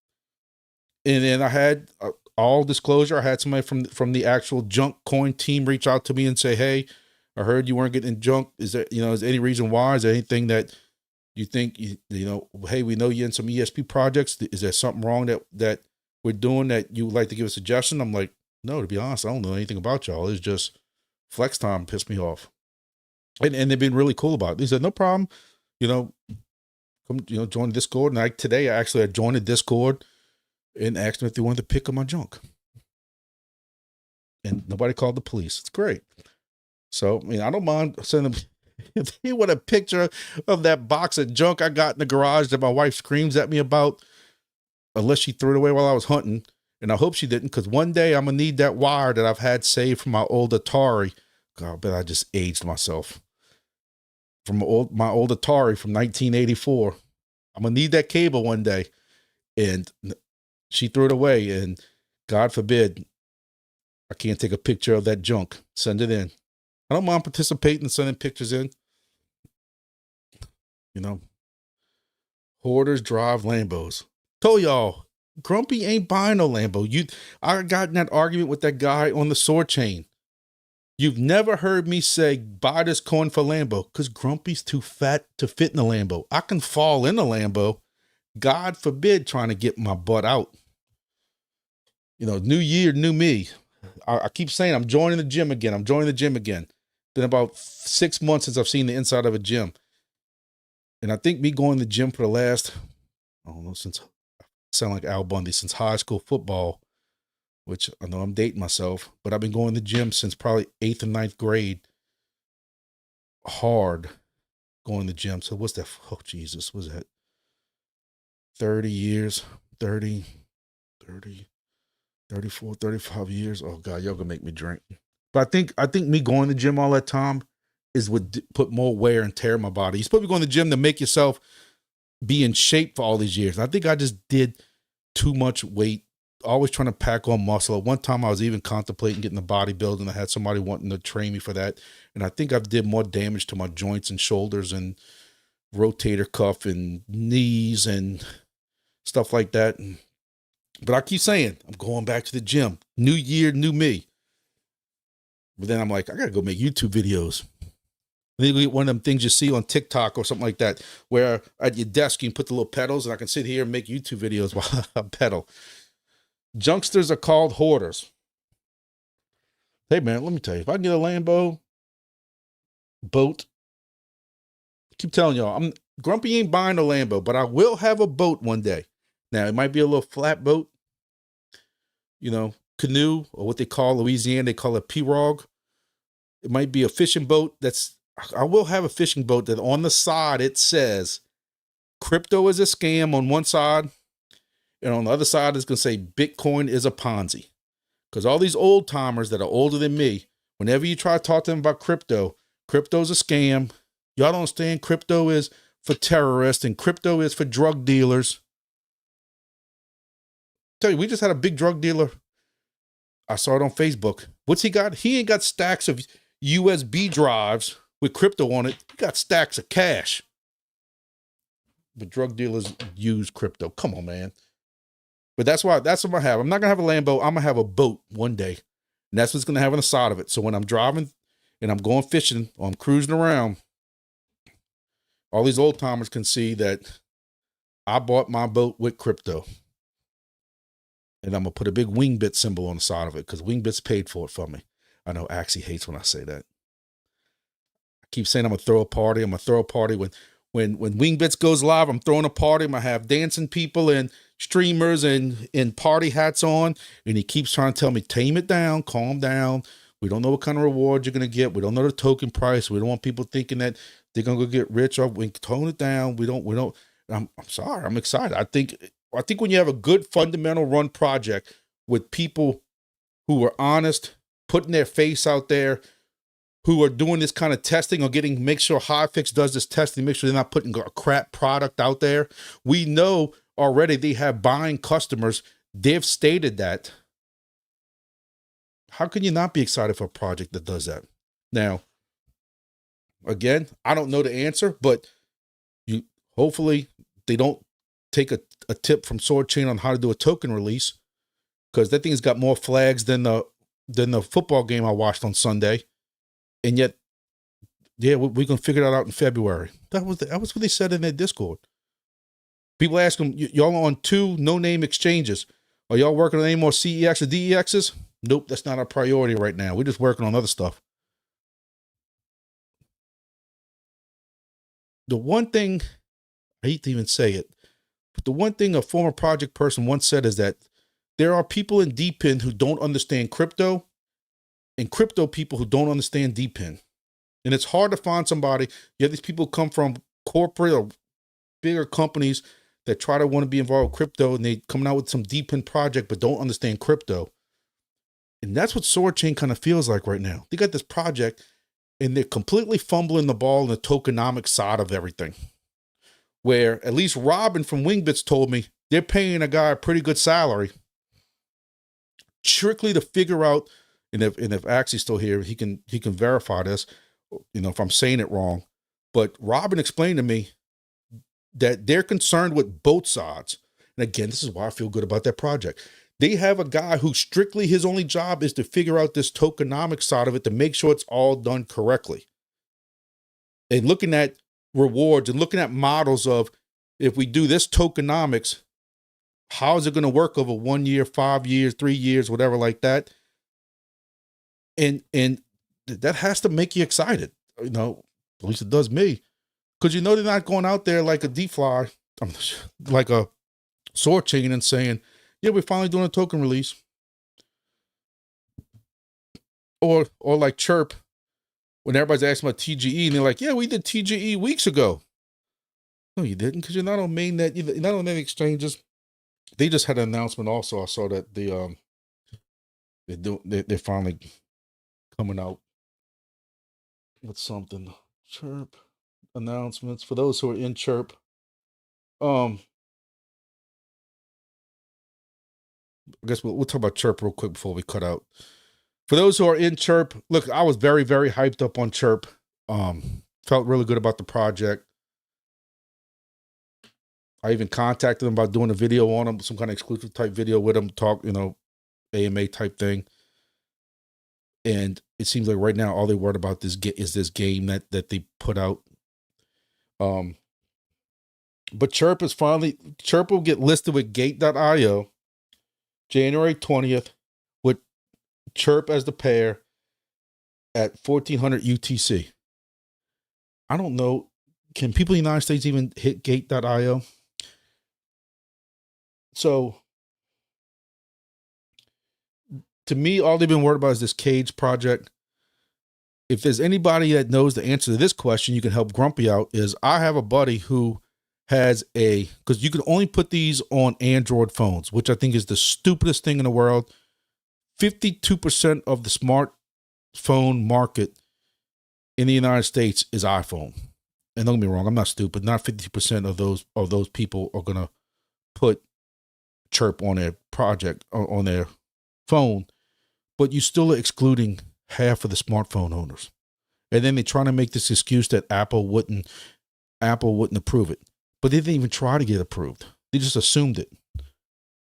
And then I had all disclosure. I had somebody from the actual junk coin team reach out to me and say, "Hey, I heard you weren't getting junk. Is there any reason why? Is there anything that you think, hey, we know you're in some ESP projects. Is there something wrong that we're doing that you would like to give a suggestion?" I'm like, no, to be honest, I don't know anything about y'all. It's just Flex Time pissed me off. And they've been really cool about it. They said, no problem, come, join the Discord. And today I joined the Discord and asked them if they wanted to pick up my junk. And nobody called the police. It's great. So, I don't mind sending them, if they want a picture of that box of junk I got in the garage that my wife screams at me about, unless she threw it away while I was hunting. And I hope she didn't, because one day I'm going to need that wire that I've had saved from my old Atari. God, I bet I just aged myself. From my old Atari from 1984. I'm going to need that cable one day. And she threw it away. And God forbid, I can't take a picture of that junk. Send it in. I don't mind participating and sending pictures in. Hoarders drive Lambos. Told y'all, Grumpy ain't buying no Lambo. I got in that argument with that guy on the Soarchain. You've never heard me say, buy this coin for Lambo, because Grumpy's too fat to fit in a Lambo. I can fall in a Lambo. God forbid trying to get my butt out. New year, new me. I keep saying I'm joining the gym again. Been about 6 months since I've seen the inside of a gym. And I think me going to the gym for the last, I don't know, since I sound like Al Bundy, since high school football, which I know I'm dating myself, but I've been going to the gym since probably 8th and 9th grade. Hard going to the gym. So what's that? Oh, Jesus. What's that? 30 years, 30, 34, 35 years. Oh God, y'all gonna make me drink. But I think me going to the gym all that time is what put more wear and tear in my body. You're supposed to be going to the gym to make yourself be in shape for all these years. And I think I just did too much weight, always trying to pack on muscle. At one time I was even contemplating getting a bodybuilding. I had somebody wanting to train me for that. And I think I did more damage to my joints and shoulders and rotator cuff and knees and stuff like that. But I keep saying, I'm going back to the gym. New year, new me. But then I'm like, I got to go make YouTube videos. And then you get one of them things you see on TikTok or something like that, where at your desk you can put the little pedals and I can sit here and make YouTube videos while I pedal. Junksters are called hoarders. Hey man, let me tell you, if I get a Lambo boat, I keep telling y'all, Grumpy ain't buying a Lambo, but I will have a boat one day. Now, it might be a little flat boat, canoe, or what they call Louisiana, they call it pirogue. It might be a fishing boat. I will have a fishing boat that on the side it says, crypto is a scam on one side, and on the other side it's going to say Bitcoin is a Ponzi. Because all these old timers that are older than me, whenever you try to talk to them about crypto's a scam. Y'all don't understand, crypto is for terrorists and crypto is for drug dealers. Tell you, we just had a big drug dealer. I saw it on Facebook. What's he got? He ain't got stacks of USB drives with crypto on it. He got stacks of cash. But drug dealers use crypto. Come on, man. But that's what I have. I'm not gonna have a Lambo. I'm gonna have a boat one day. And that's what's gonna have on the side of it. So when I'm driving and I'm going fishing or I'm cruising around, all these old timers can see that I bought my boat with crypto. And I'm gonna put a big Wingbits symbol on the side of it because Wingbits paid for it for me. I know Axie hates when I say that. I keep saying I'm gonna throw a party. I'm gonna throw a party when Wingbits goes live. I'm throwing a party. I'm gonna have dancing people and streamers and party hats on. And he keeps trying to tell me, tame it down, calm down. We don't know what kind of reward you're gonna get. We don't know the token price. We don't want people thinking that they're gonna go get rich. Or we tone it down. We don't. I'm sorry. I'm excited. I think when you have a good fundamental run project with people who are honest, putting their face out there, who are doing this kind of testing or make sure Hotfix does this testing, make sure they're not putting a crap product out there. We know already they have buying customers. They've stated that. How can you not be excited for a project that does that? Now, again, I don't know the answer, but hopefully they don't take a tip from Soarchain on how to do a token release, because that thing's got more flags than the football game I watched on Sunday. And yet, yeah, we can figure that out in February. That was what they said in their Discord. People ask them, y'all on 2 no-name exchanges. Are y'all working on any more CEX or DEXs? Nope, that's not our priority right now. We're just working on other stuff. The one thing, I hate to even say it, but the one thing a former project person once said is that there are people in DPIN who don't understand crypto and crypto people who don't understand DPIN. And it's hard to find somebody. You have these people come from corporate or bigger companies that try to want to be involved with crypto, and they coming out with some DPIN project but don't understand crypto. And that's what Soarchain kind of feels like right now. They got this project and they're completely fumbling the ball in the tokenomics side of everything. Where at least Robin from Wingbits told me they're paying a guy a pretty good salary strictly to figure out, and if Axie's still here, he can verify this, if I'm saying it wrong. But Robin explained to me that they're concerned with both sides. And again, this is why I feel good about that project. They have a guy who strictly his only job is to figure out this tokenomics side of it to make sure it's all done correctly. And looking at rewards and looking at models of, if we do this tokenomics, how is it going to work over 1 year, 5 years, 3 years, whatever like that? And that has to make you excited, at least it does me, because they're not going out there like a DeFi, like a Soarchain and saying, yeah, we're finally doing a token release, or like Chirp, when everybody's asking about TGE and they're like, yeah, we did TGE weeks ago. No, you didn't, because you're not on mainnet. You're not on any exchanges. They just had an announcement also. I saw that they're finally coming out with something. Chirp announcements for those who are in Chirp. I guess we'll talk about Chirp real quick before we cut out. For those who are in Chirp, look, I was very, very hyped up on Chirp. Felt really good about the project. I even contacted them about doing a video on them, some kind of exclusive type video with them, talk, AMA type thing. And it seems like right now all they're worried about is this game that they put out. But Chirp will get listed with Gate.io January 20th with Chirp as the pair at 1400 UTC. I don't know. Can people in the United States even hit Gate.io? So to me, all they've been worried about is this Cage project. If there's anybody that knows the answer to this question, you can help Grumpy out, is I have a buddy who has because you can only put these on Android phones, which I think is the stupidest thing in the world. 52% of the smartphone market in the United States is iPhone. And don't get me wrong, I'm not stupid. Not 50% of those people are gonna put Chirp on their project on their phone, but you still are excluding half of the smartphone owners. And then they're trying to make this excuse that Apple wouldn't approve it, but they didn't even try to get approved. They just assumed it.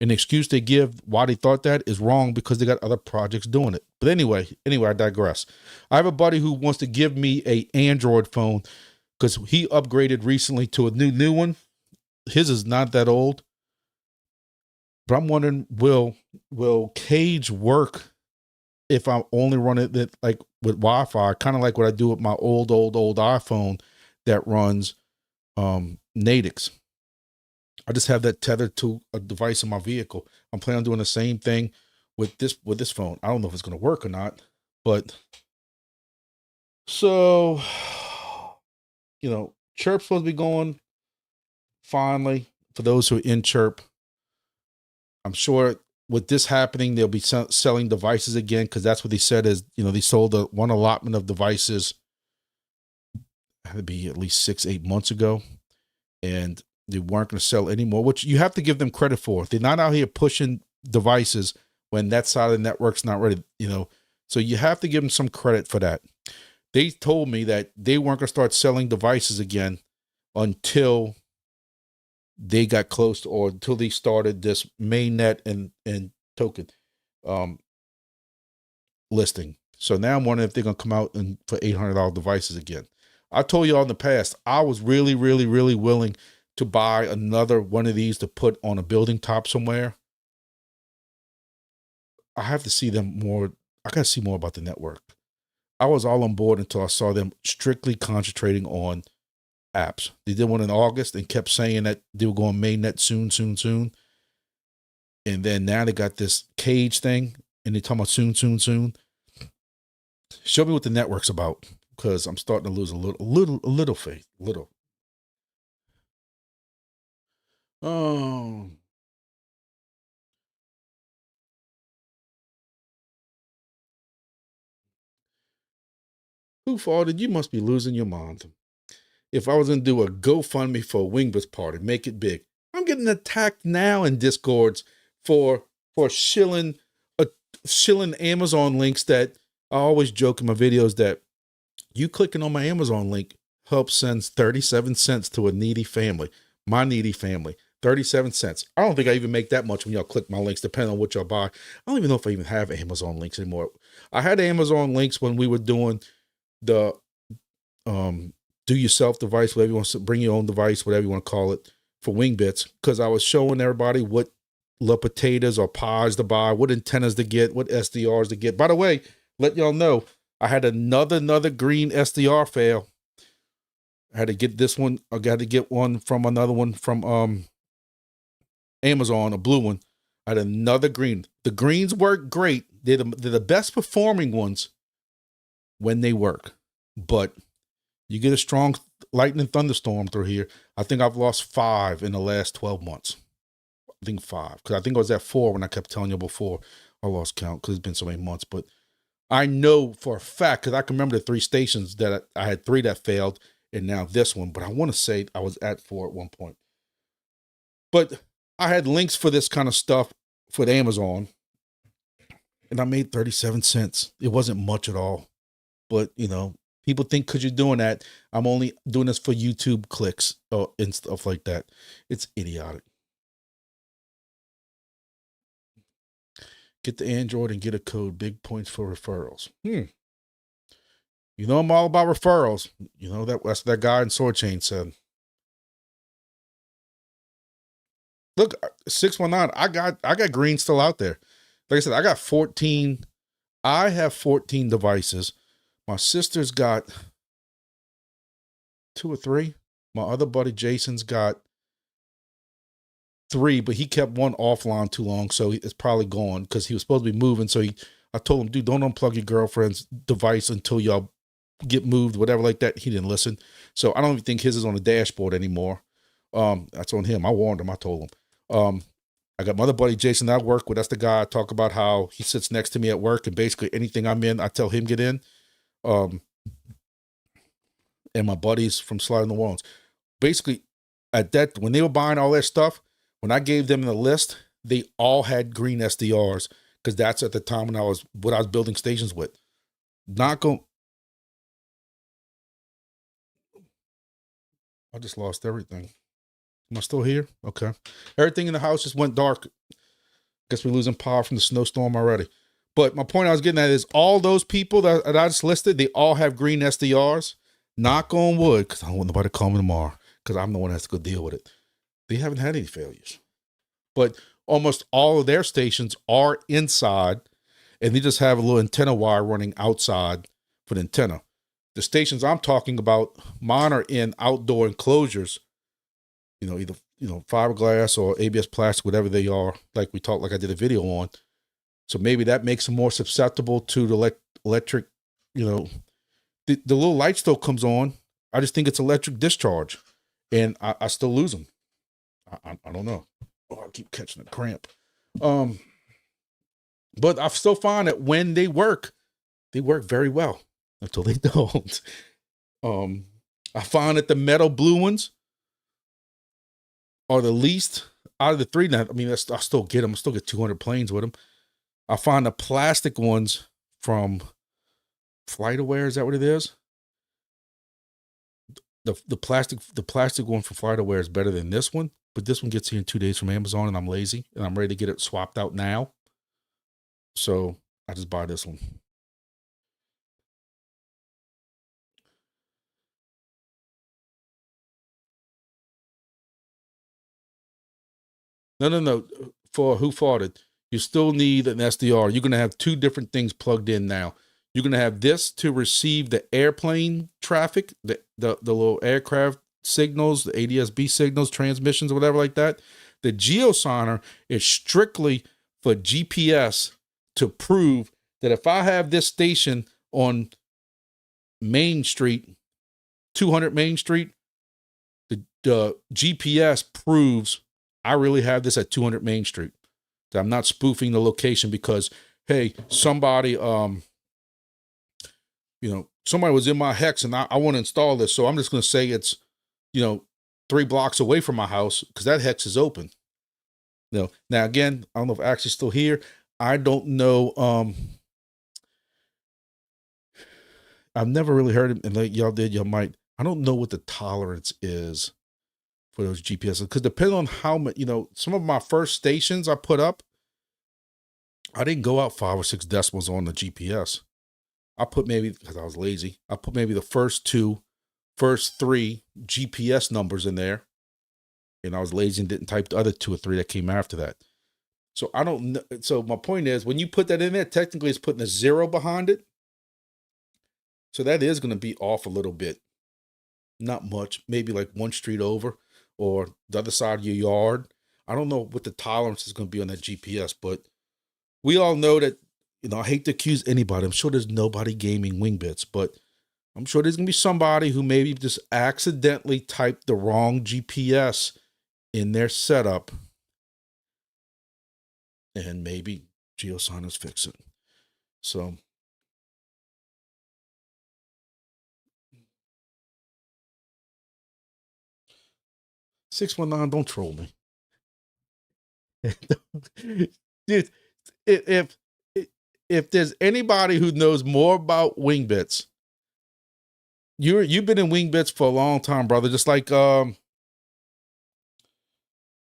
And the excuse they give why they thought that is wrong because they got other projects doing it. But anyway, I digress. I have a buddy who wants to give me a Android phone because he upgraded recently to a new one. His is not that old. But I'm wondering, will Cage work if I only run it like with Wi-Fi, kind of like what I do with my old iPhone that runs Natix. I just have that tethered to a device in my vehicle. I'm planning on doing the same thing with this phone. I don't know if it's going to work or not, but so, Chirp's supposed to be going finally for those who are in Chirp. I'm sure with this happening, they'll be selling devices again because that's what they said is, they sold one allotment of devices. Had to be at least 6-8 months ago, and they weren't going to sell anymore, which you have to give them credit for. They're not out here pushing devices when that side of the network's not ready, So you have to give them some credit for that. They told me that they weren't going to start selling devices again until they got close to, or until they started this mainnet and token listing. So now I'm wondering if they're going to come out for $800 devices again. I told y'all in the past, I was really, really, really willing to buy another one of these to put on a building top somewhere. I have to see them more. I got to see more about the network. I was all on board until I saw them strictly concentrating on apps. They did one in August and kept saying that they were going mainnet soon. And then now they got this Cage thing and they're talking about soon. Show me what the network's about, because I'm starting to lose a little faith. Oh. Who farted? You must be losing your mind. If I was going to do a GoFundMe for a Wingbits party, make it big. I'm getting attacked now in Discords for shilling Amazon links that I always joke in my videos that you clicking on my Amazon link helps send 37 cents to a needy family. My needy family. 37 cents. I don't think I even make that much when y'all click my links, depending on what y'all buy. I don't even know if I even have Amazon links anymore. I had Amazon links when we were doing the do yourself device, whatever you want to bring your own device, whatever you want to call it, for Wingbits, because I was showing everybody what little potatoes or pies to buy, what antennas to get, what SDRs to get. By the way, let y'all know, I had another green SDR fail. I had to get this one. I got to get one from another one from Amazon, a blue one. I had another green. The greens work great. They're the best performing ones when they work. But you get a strong lightning thunderstorm through here. I think I've lost 5 in the last 12 months. I think 5. Because I think I was at 4 when I kept telling you before. I lost count because it's been so many months. But I know for a fact, because I can remember the 3 stations that I had 3 that failed, and now this one. But I want to say I was at 4 at one point. But I had links for this kind of stuff for Amazon, and I made 37 cents. It wasn't much at all. But, people think because you're doing that, I'm only doing this for YouTube clicks and stuff like that. It's idiotic. Get the Android and get a code. Big points for referrals. I'm all about referrals. That's what that guy in Soarchain said. Look, 619. I got green still out there. Like I said, I got 14. I have 14 devices. My sister's got 2 or 3. My other buddy Jason's got 3, but he kept one offline too long, so it's probably gone because he was supposed to be moving. So I told him, dude, don't unplug your girlfriend's device until y'all get moved, whatever like that. He didn't listen. So I don't even think his is on the dashboard anymore. That's on him. I warned him. I told him. I got my other buddy, Jason, that I work with. That's the guy I talk about how he sits next to me at work, and basically anything I'm in, I tell him get in. And my buddies from Sliding the Walls. Basically, at that, when they were buying all that stuff, when I gave them the list, they all had green SDRs because that's at the time when I was building stations with. Not going. I just lost everything. Am I still here? Okay. Everything in the house just went dark. Guess we're losing power from the snowstorm already. But my point I was getting at is all those people that I just listed, they all have green SDRs. Knock on wood, because I don't want nobody to call me tomorrow, because I'm the one that has to go deal with it. They haven't had any failures. But almost all of their stations are inside, and they just have a little antenna wire running outside for the antenna. The stations I'm talking about, mine are in outdoor enclosures, either fiberglass or ABS plastic, whatever they are, like I did a video on. So maybe that makes them more susceptible to the electric, the little light still comes on. I just think it's electric discharge, and I still lose them. I don't know. Oh, I keep catching a cramp. But I still find that when they work very well until they don't. I find that the metal blue ones are the least out of the three. Now, I mean, I still get them. I still get 200 planes with them. I find the plastic ones from FlightAware, is that what it is? The plastic one from FlightAware is better than this one, but this one gets here in 2 days from Amazon, and I'm lazy and I'm ready to get it swapped out now. So I just buy this one. No. For who farted, you still need an SDR. You're going to have two different things plugged in now. You're going to have this to receive the airplane traffic, the little aircraft signals, the ADS-B signals, transmissions, or whatever like that. The geosigner is strictly for GPS to prove that if I have this station on Main Street, 200 Main Street, the GPS proves I really have this at 200 Main Street. That I'm not spoofing the location because, hey, somebody was in my hex and I want to install this. So I'm just going to say it's, 3 blocks away from my house because that hex is open. Now again, I don't know if Axe is still here. I don't know. I've never really heard it. And like y'all did, y'all might. I don't know what the tolerance is for those GPS, because depending on how much, some of my first stations I put up, I didn't go out 5 or 6 decimals on the GPS. I put maybe, because I was lazy, I put maybe the first 3 GPS numbers in there, and I was lazy and didn't type the other 2 or 3 that came after that. So I don't know. So my point is, when you put that in there, technically it's putting a 0 behind it. So that is going to be off a little bit. Not much, maybe like 1 street over or the other side of your yard. I don't know what the tolerance is going to be on that GPS, but we all know that, I hate to accuse anybody. I'm sure there's nobody gaming Wingbits, but I'm sure there's going to be somebody who maybe just accidentally typed the wrong GPS in their setup, and maybe geosigners fix it. So 619, don't troll me. Dude, if there's anybody who knows more about Wingbits, you've been in Wingbits for a long time, brother. Just like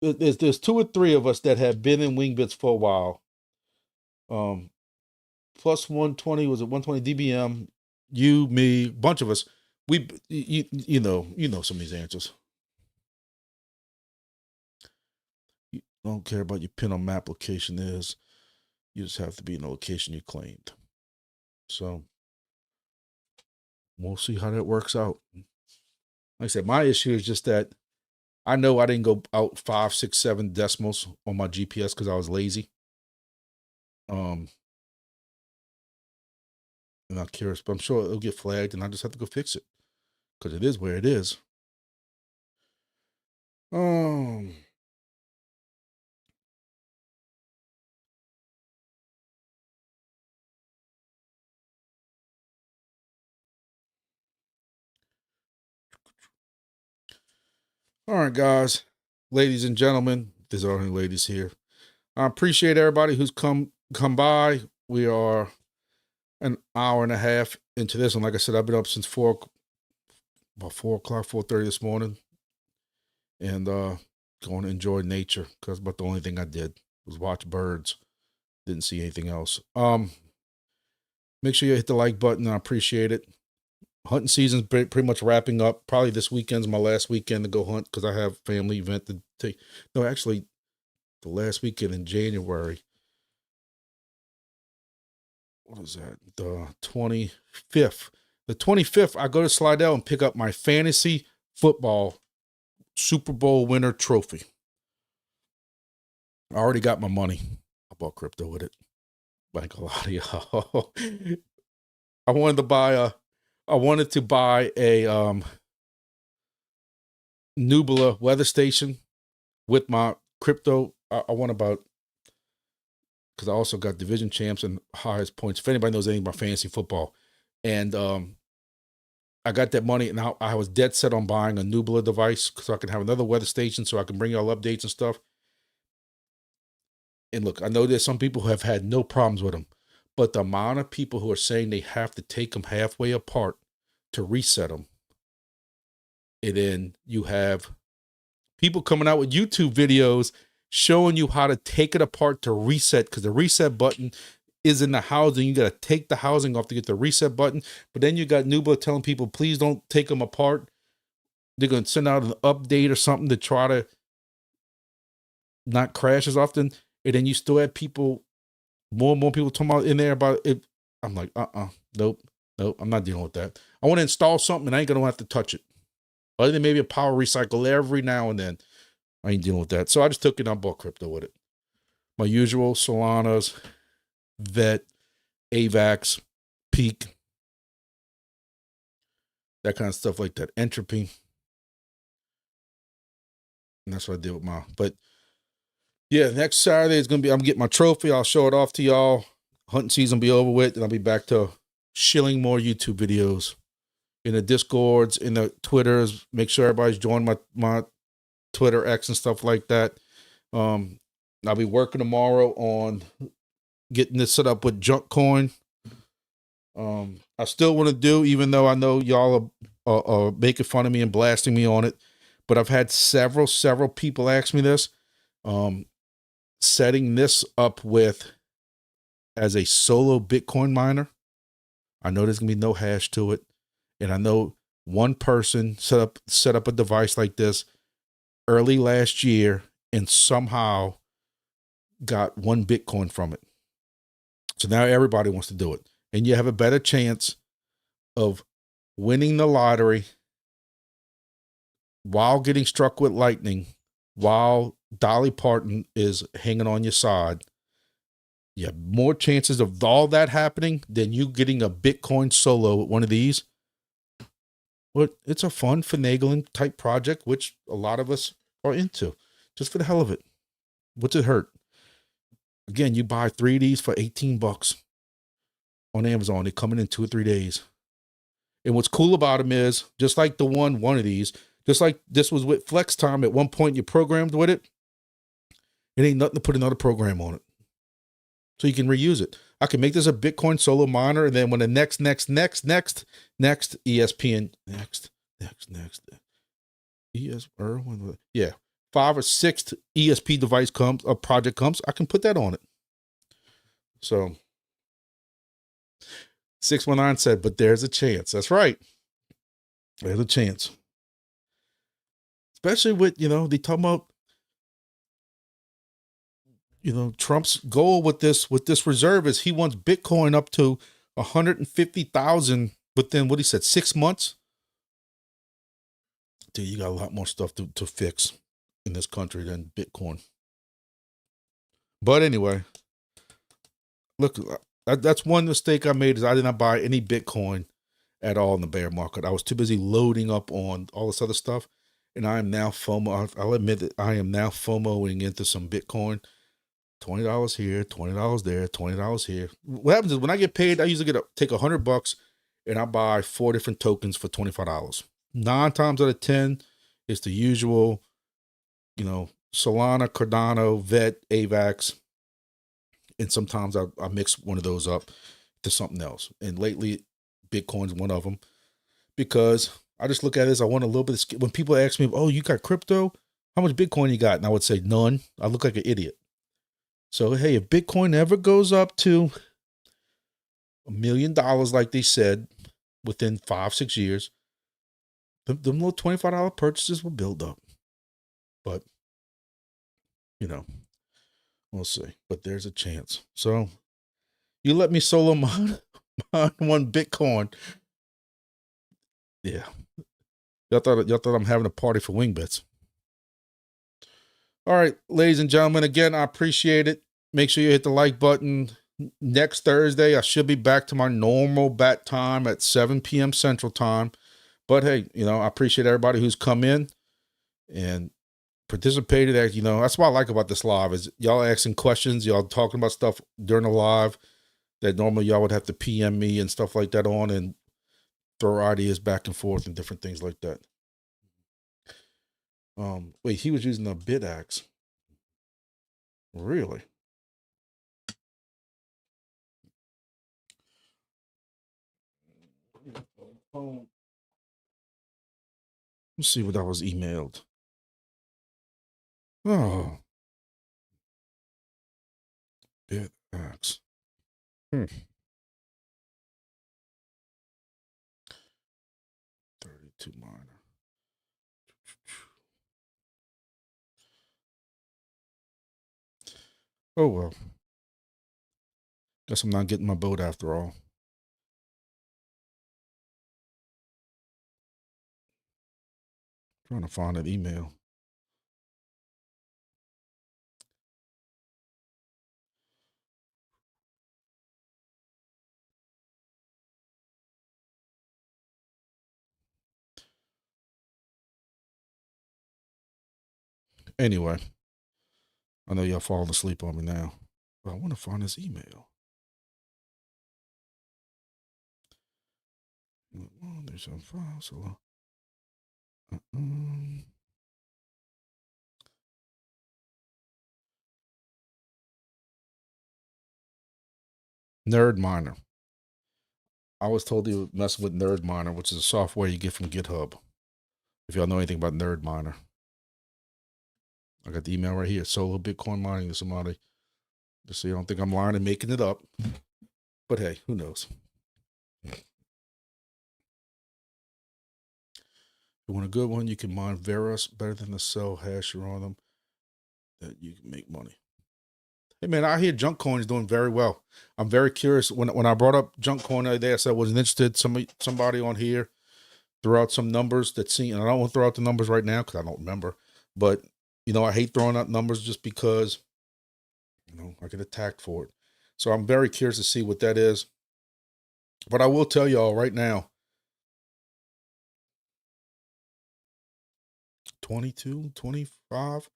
there's 2 or 3 of us that have been in Wingbits for a while. Plus 120, was it 120 dBm? You, me, bunch of us. You know some of these answers. You don't care about your pin on map location is. You just have to be in the location you claimed. So we'll see how that works out. Like I said, my issue is just that I know I didn't go out 5, 6, 7 decimals on my GPS because I was lazy. And I'm curious, but I'm sure it'll get flagged and I just have to go fix it because it is where it is. All right, guys, ladies and gentlemen, there's only ladies here. I appreciate everybody who's come by. We are an hour and a half into this, and like I said, I've been up since about 4:00, 4:30 this morning, and going to enjoy nature because about the only thing I did was watch birds. Didn't see anything else. Make sure you hit the like button. I appreciate it. Hunting season's pretty much wrapping up. Probably this weekend's my last weekend to go hunt because I have family event to take. No, actually, the last weekend in January. What is that? The 25th. The 25th, I go to Slidell and pick up my fantasy football Super Bowl winner trophy. I already got my money. I bought crypto with it. Like a lot of y'all. I wanted to buy a Nubula weather station with my crypto. I won about, because I also got division champs and highest points. If anybody knows anything about fantasy football. And I got that money, and I was dead set on buying a Nubula device so I can have another weather station so I can bring y'all updates and stuff. And look, I know there's some people who have had no problems with them, but the amount of people who are saying they have to take them halfway apart to reset them. And then you have people coming out with YouTube videos showing you how to take it apart to reset, because the reset button is in the housing. You got to take the housing off to get the reset button. But then you got Nubula telling people, please don't take them apart. They're going to send out an update or something to try to not crash as often. And then you still have people, more and more people talking about in there about it. I'm like, nope, I'm not dealing with that. I want to install something and I ain't going to have to touch it. Other than maybe a power recycle every now and then. I ain't dealing with that. So I just took it and I bought crypto with it. My usual Solanas, Vet, AVAX, Peak, that kind of stuff like that. Entropy. And that's what I did with mine. But yeah, next Saturday is going to be, I'm getting my trophy. I'll show it off to y'all. Hunting season will be over with. And I'll be back to shilling more YouTube videos in the Discords, in the Twitters. Make sure everybody's joined my Twitter X and stuff like that. I'll be working tomorrow on getting this set up with Junk Coin. I still want to do, even though I know y'all are making fun of me and blasting me on it, but I've had several people ask me this. Setting this up with as a solo Bitcoin miner. I know there's gonna be no hash to it, and I know one person set up a device like this early last year and somehow got 1 Bitcoin from it. So now everybody wants to do it, and you have a better chance of winning the lottery while getting struck with lightning, while Dolly Parton is hanging on your side. You have more chances of all that happening than you getting a Bitcoin solo with one of these. But it's a fun finagling type project, which a lot of us are into, just for the hell of it. What's it hurt? Again, you buy 3 of these for $18 on Amazon. They're coming in 2 or 3 days. And what's cool about them is, just like the one of these, just like this was with Flex Time, at one point you programmed with it, it ain't nothing to put another program on it. So you can reuse it. I can make this a Bitcoin solo miner, and then when the next ESPN, yeah, 5 or 6 ESP device comes, a project comes, I can put that on it. So 619 said, but there's a chance. That's right. There's a chance. Especially with, they talk about, Trump's goal with this reserve is he wants Bitcoin up to 150,000 within, what he said, 6 months. Dude, you got a lot more stuff to fix in this country than Bitcoin. But anyway, look, that's one mistake I made, is I did not buy any Bitcoin at all in the bear market. I was too busy loading up on all this other stuff. And I am now FOMO. I'll admit that I am now FOMOing into some Bitcoin. $20 here, $20 there, $20 here. What happens is when I get paid, I usually take $100 and I buy 4 different tokens for $25. 9 times out of 10, It's the usual, Solana, Cardano, VET, AVAX, and sometimes I mix one of those up to something else. And lately, Bitcoin's one of them, because I just look at it as I want a little bit of, when people ask me, oh, you got crypto? How much Bitcoin you got? And I would say none. I look like an idiot. So, hey, if Bitcoin ever goes up to $1 million, like they said, within 5-6 years, them little $25 purchases will build up. But, we'll see. But there's a chance. So, you let me solo mine one Bitcoin. Yeah. Y'all thought I'm having a party for Wingbits. All right, ladies and gentlemen, again, I appreciate it. Make sure you hit the like button. Next Thursday, I should be back to my normal bat time at 7 p.m. Central Time. But hey, I appreciate everybody who's come in and participated. That's what I like about this live is y'all asking questions, y'all talking about stuff during the live that normally y'all would have to PM me and stuff like that on, and throw ideas back and forth and different things like that. Wait, he was using a bit axe. Really? Let's see what I was emailed. Oh. Bit axe. 32 miner. Oh well. Guess I'm not getting my boat after all. Trying to find an email. Anyway, I know y'all falling asleep on me now, but I want to find this email. Oh, there's some files. Nerd Miner. I was told you messing with Nerd Miner, which is a software you get from GitHub. If y'all know anything about Nerd Miner. I got the email right here. Solo Bitcoin mining to somebody. Just so you don't think I'm lying and making it up. But hey, who knows? If you want a good one, you can mine Verus better than the sell hasher on them. That you can make money. Hey man, I hear junk coin is doing very well. I'm very curious. When I brought up junk coin the other day, I said I wasn't interested. Somebody on here threw out some numbers that seem, and I don't want to throw out the numbers right now because I don't remember. But I hate throwing out numbers just because I get attacked for it. So I'm very curious to see what that is. But I will tell y'all right now, 22, 25.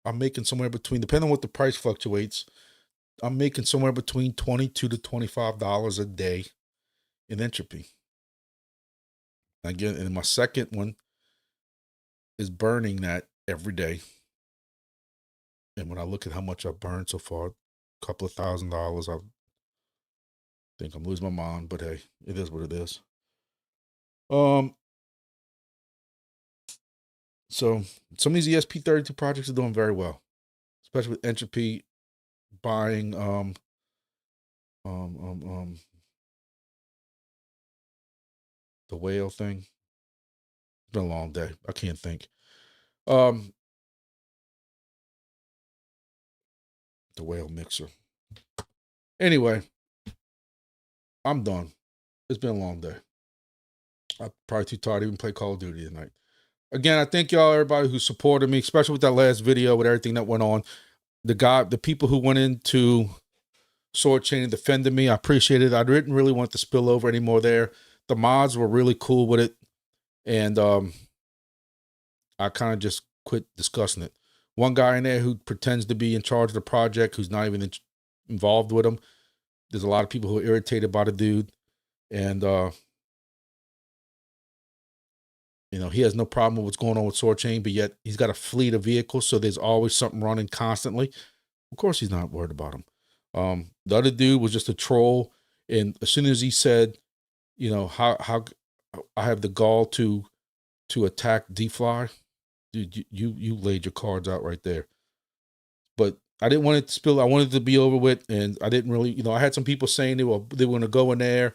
I'm making somewhere between, depending on what the price fluctuates, I'm making somewhere between $22 to $25 a day in entropy. Again, and my second one is burning that every day. And when I look at how much I've burned so far, a couple of $1,000, I think I'm losing my mind, but hey, it is what it is. So some of these ESP32 projects are doing very well, especially with entropy buying the whale thing. It's been a long day. I can't think. The whale mixer. Anyway, I'm done. It's been a long day. I'm probably too tired to even play Call of Duty tonight. Again, I thank y'all, everybody who supported me, especially with that last video, with everything that went on. The people who went into Soarchain and defended me, I appreciate it. I didn't really want to spill over anymore there. The mods were really cool with it. And I kind of just quit discussing it. One guy in there who pretends to be in charge of the project, who's not even involved with them. There's a lot of people who are irritated by the dude. And You know, he has no problem with what's going on with Soarchain, but yet he's got a fleet of vehicles, so there's always something running constantly. Of course, he's not worried about him. The other dude was just a troll, and as soon as he said, you know, how I have the gall to attack D-Fly, dude, you laid your cards out right there. But I didn't want it to spill. I wanted it to be over with, and I didn't really, you know, I had some people saying they were going to go in there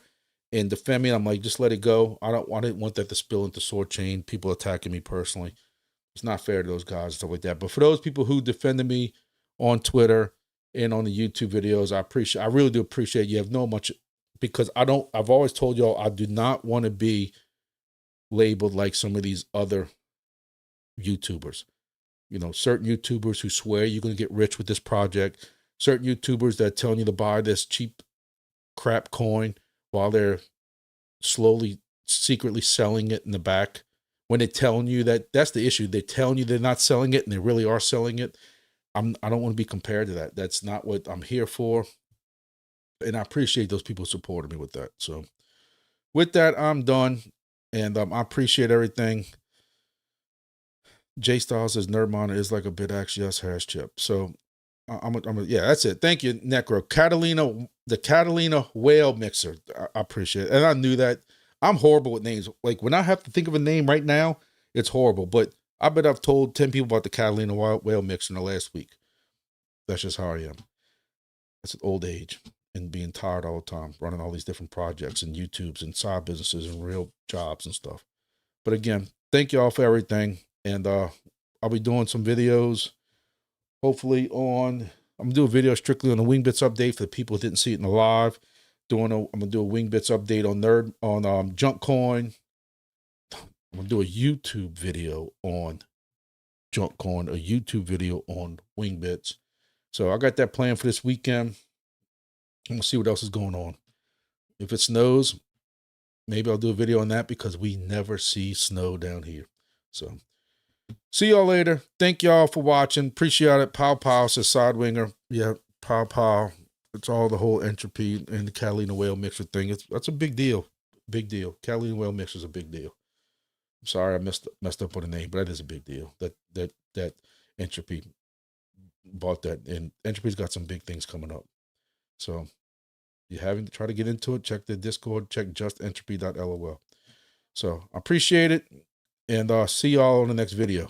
and defend me. I'm like, just let it go. I didn't want that to spill into Soarchain. People attacking me personally. It's not fair to those guys and stuff like that. But for those people who defended me on Twitter and on the YouTube videos, I really do appreciate you. Have no much, because I've always told y'all, I do not want to be labeled like some of these other YouTubers. You know, certain YouTubers who swear you're going to get rich with this project, certain YouTubers that are telling you to buy this cheap crap coin while they're slowly, secretly selling it in the back. When they're telling you that's the issue. They're telling you they're not selling it and they really are selling it. I don't want to be compared to that. That's not what I'm here for. And I appreciate those people supporting me with that. So with that, I'm done. And I appreciate everything. J Styles says Nerdmonitor is like a bit actually us hash chip. So yeah, that's it. Thank you, Necro. The Catalina whale mixer. I appreciate it. And I knew that. I'm horrible with names. Like when I have to think of a name right now, it's horrible. But I bet I've told 10 people about the Catalina whale mixer in the last week. That's just how I am. That's an old age and being tired all the time, running all these different projects and YouTubes and side businesses and real jobs and stuff. But again, thank y'all for everything. And I'll be doing some videos, hopefully I'm gonna do a video strictly on the Wingbits update for the people who didn't see it in the live. I'm gonna do a Wingbits update on Junk Coin. I'm gonna do a YouTube video on Junk Coin, a YouTube video on Wingbits. So I got that planned for this weekend. I'm gonna see what else is going on. If it snows, maybe I'll do a video on that because we never see snow down here. So see y'all later. Thank y'all for watching. Appreciate it. Pow pow says Sidewinger. Yeah, pow pow. It's all the whole entropy and the Catalina whale mixer thing. That's a big deal. Big deal. Catalina whale mixer is a big deal. I'm sorry I messed up on the name, but that is a big deal. That entropy bought that, and entropy's got some big things coming up. So you haven't tried to get into it, check the Discord, check justentropy.lol. So I appreciate it, and see y'all on the next video.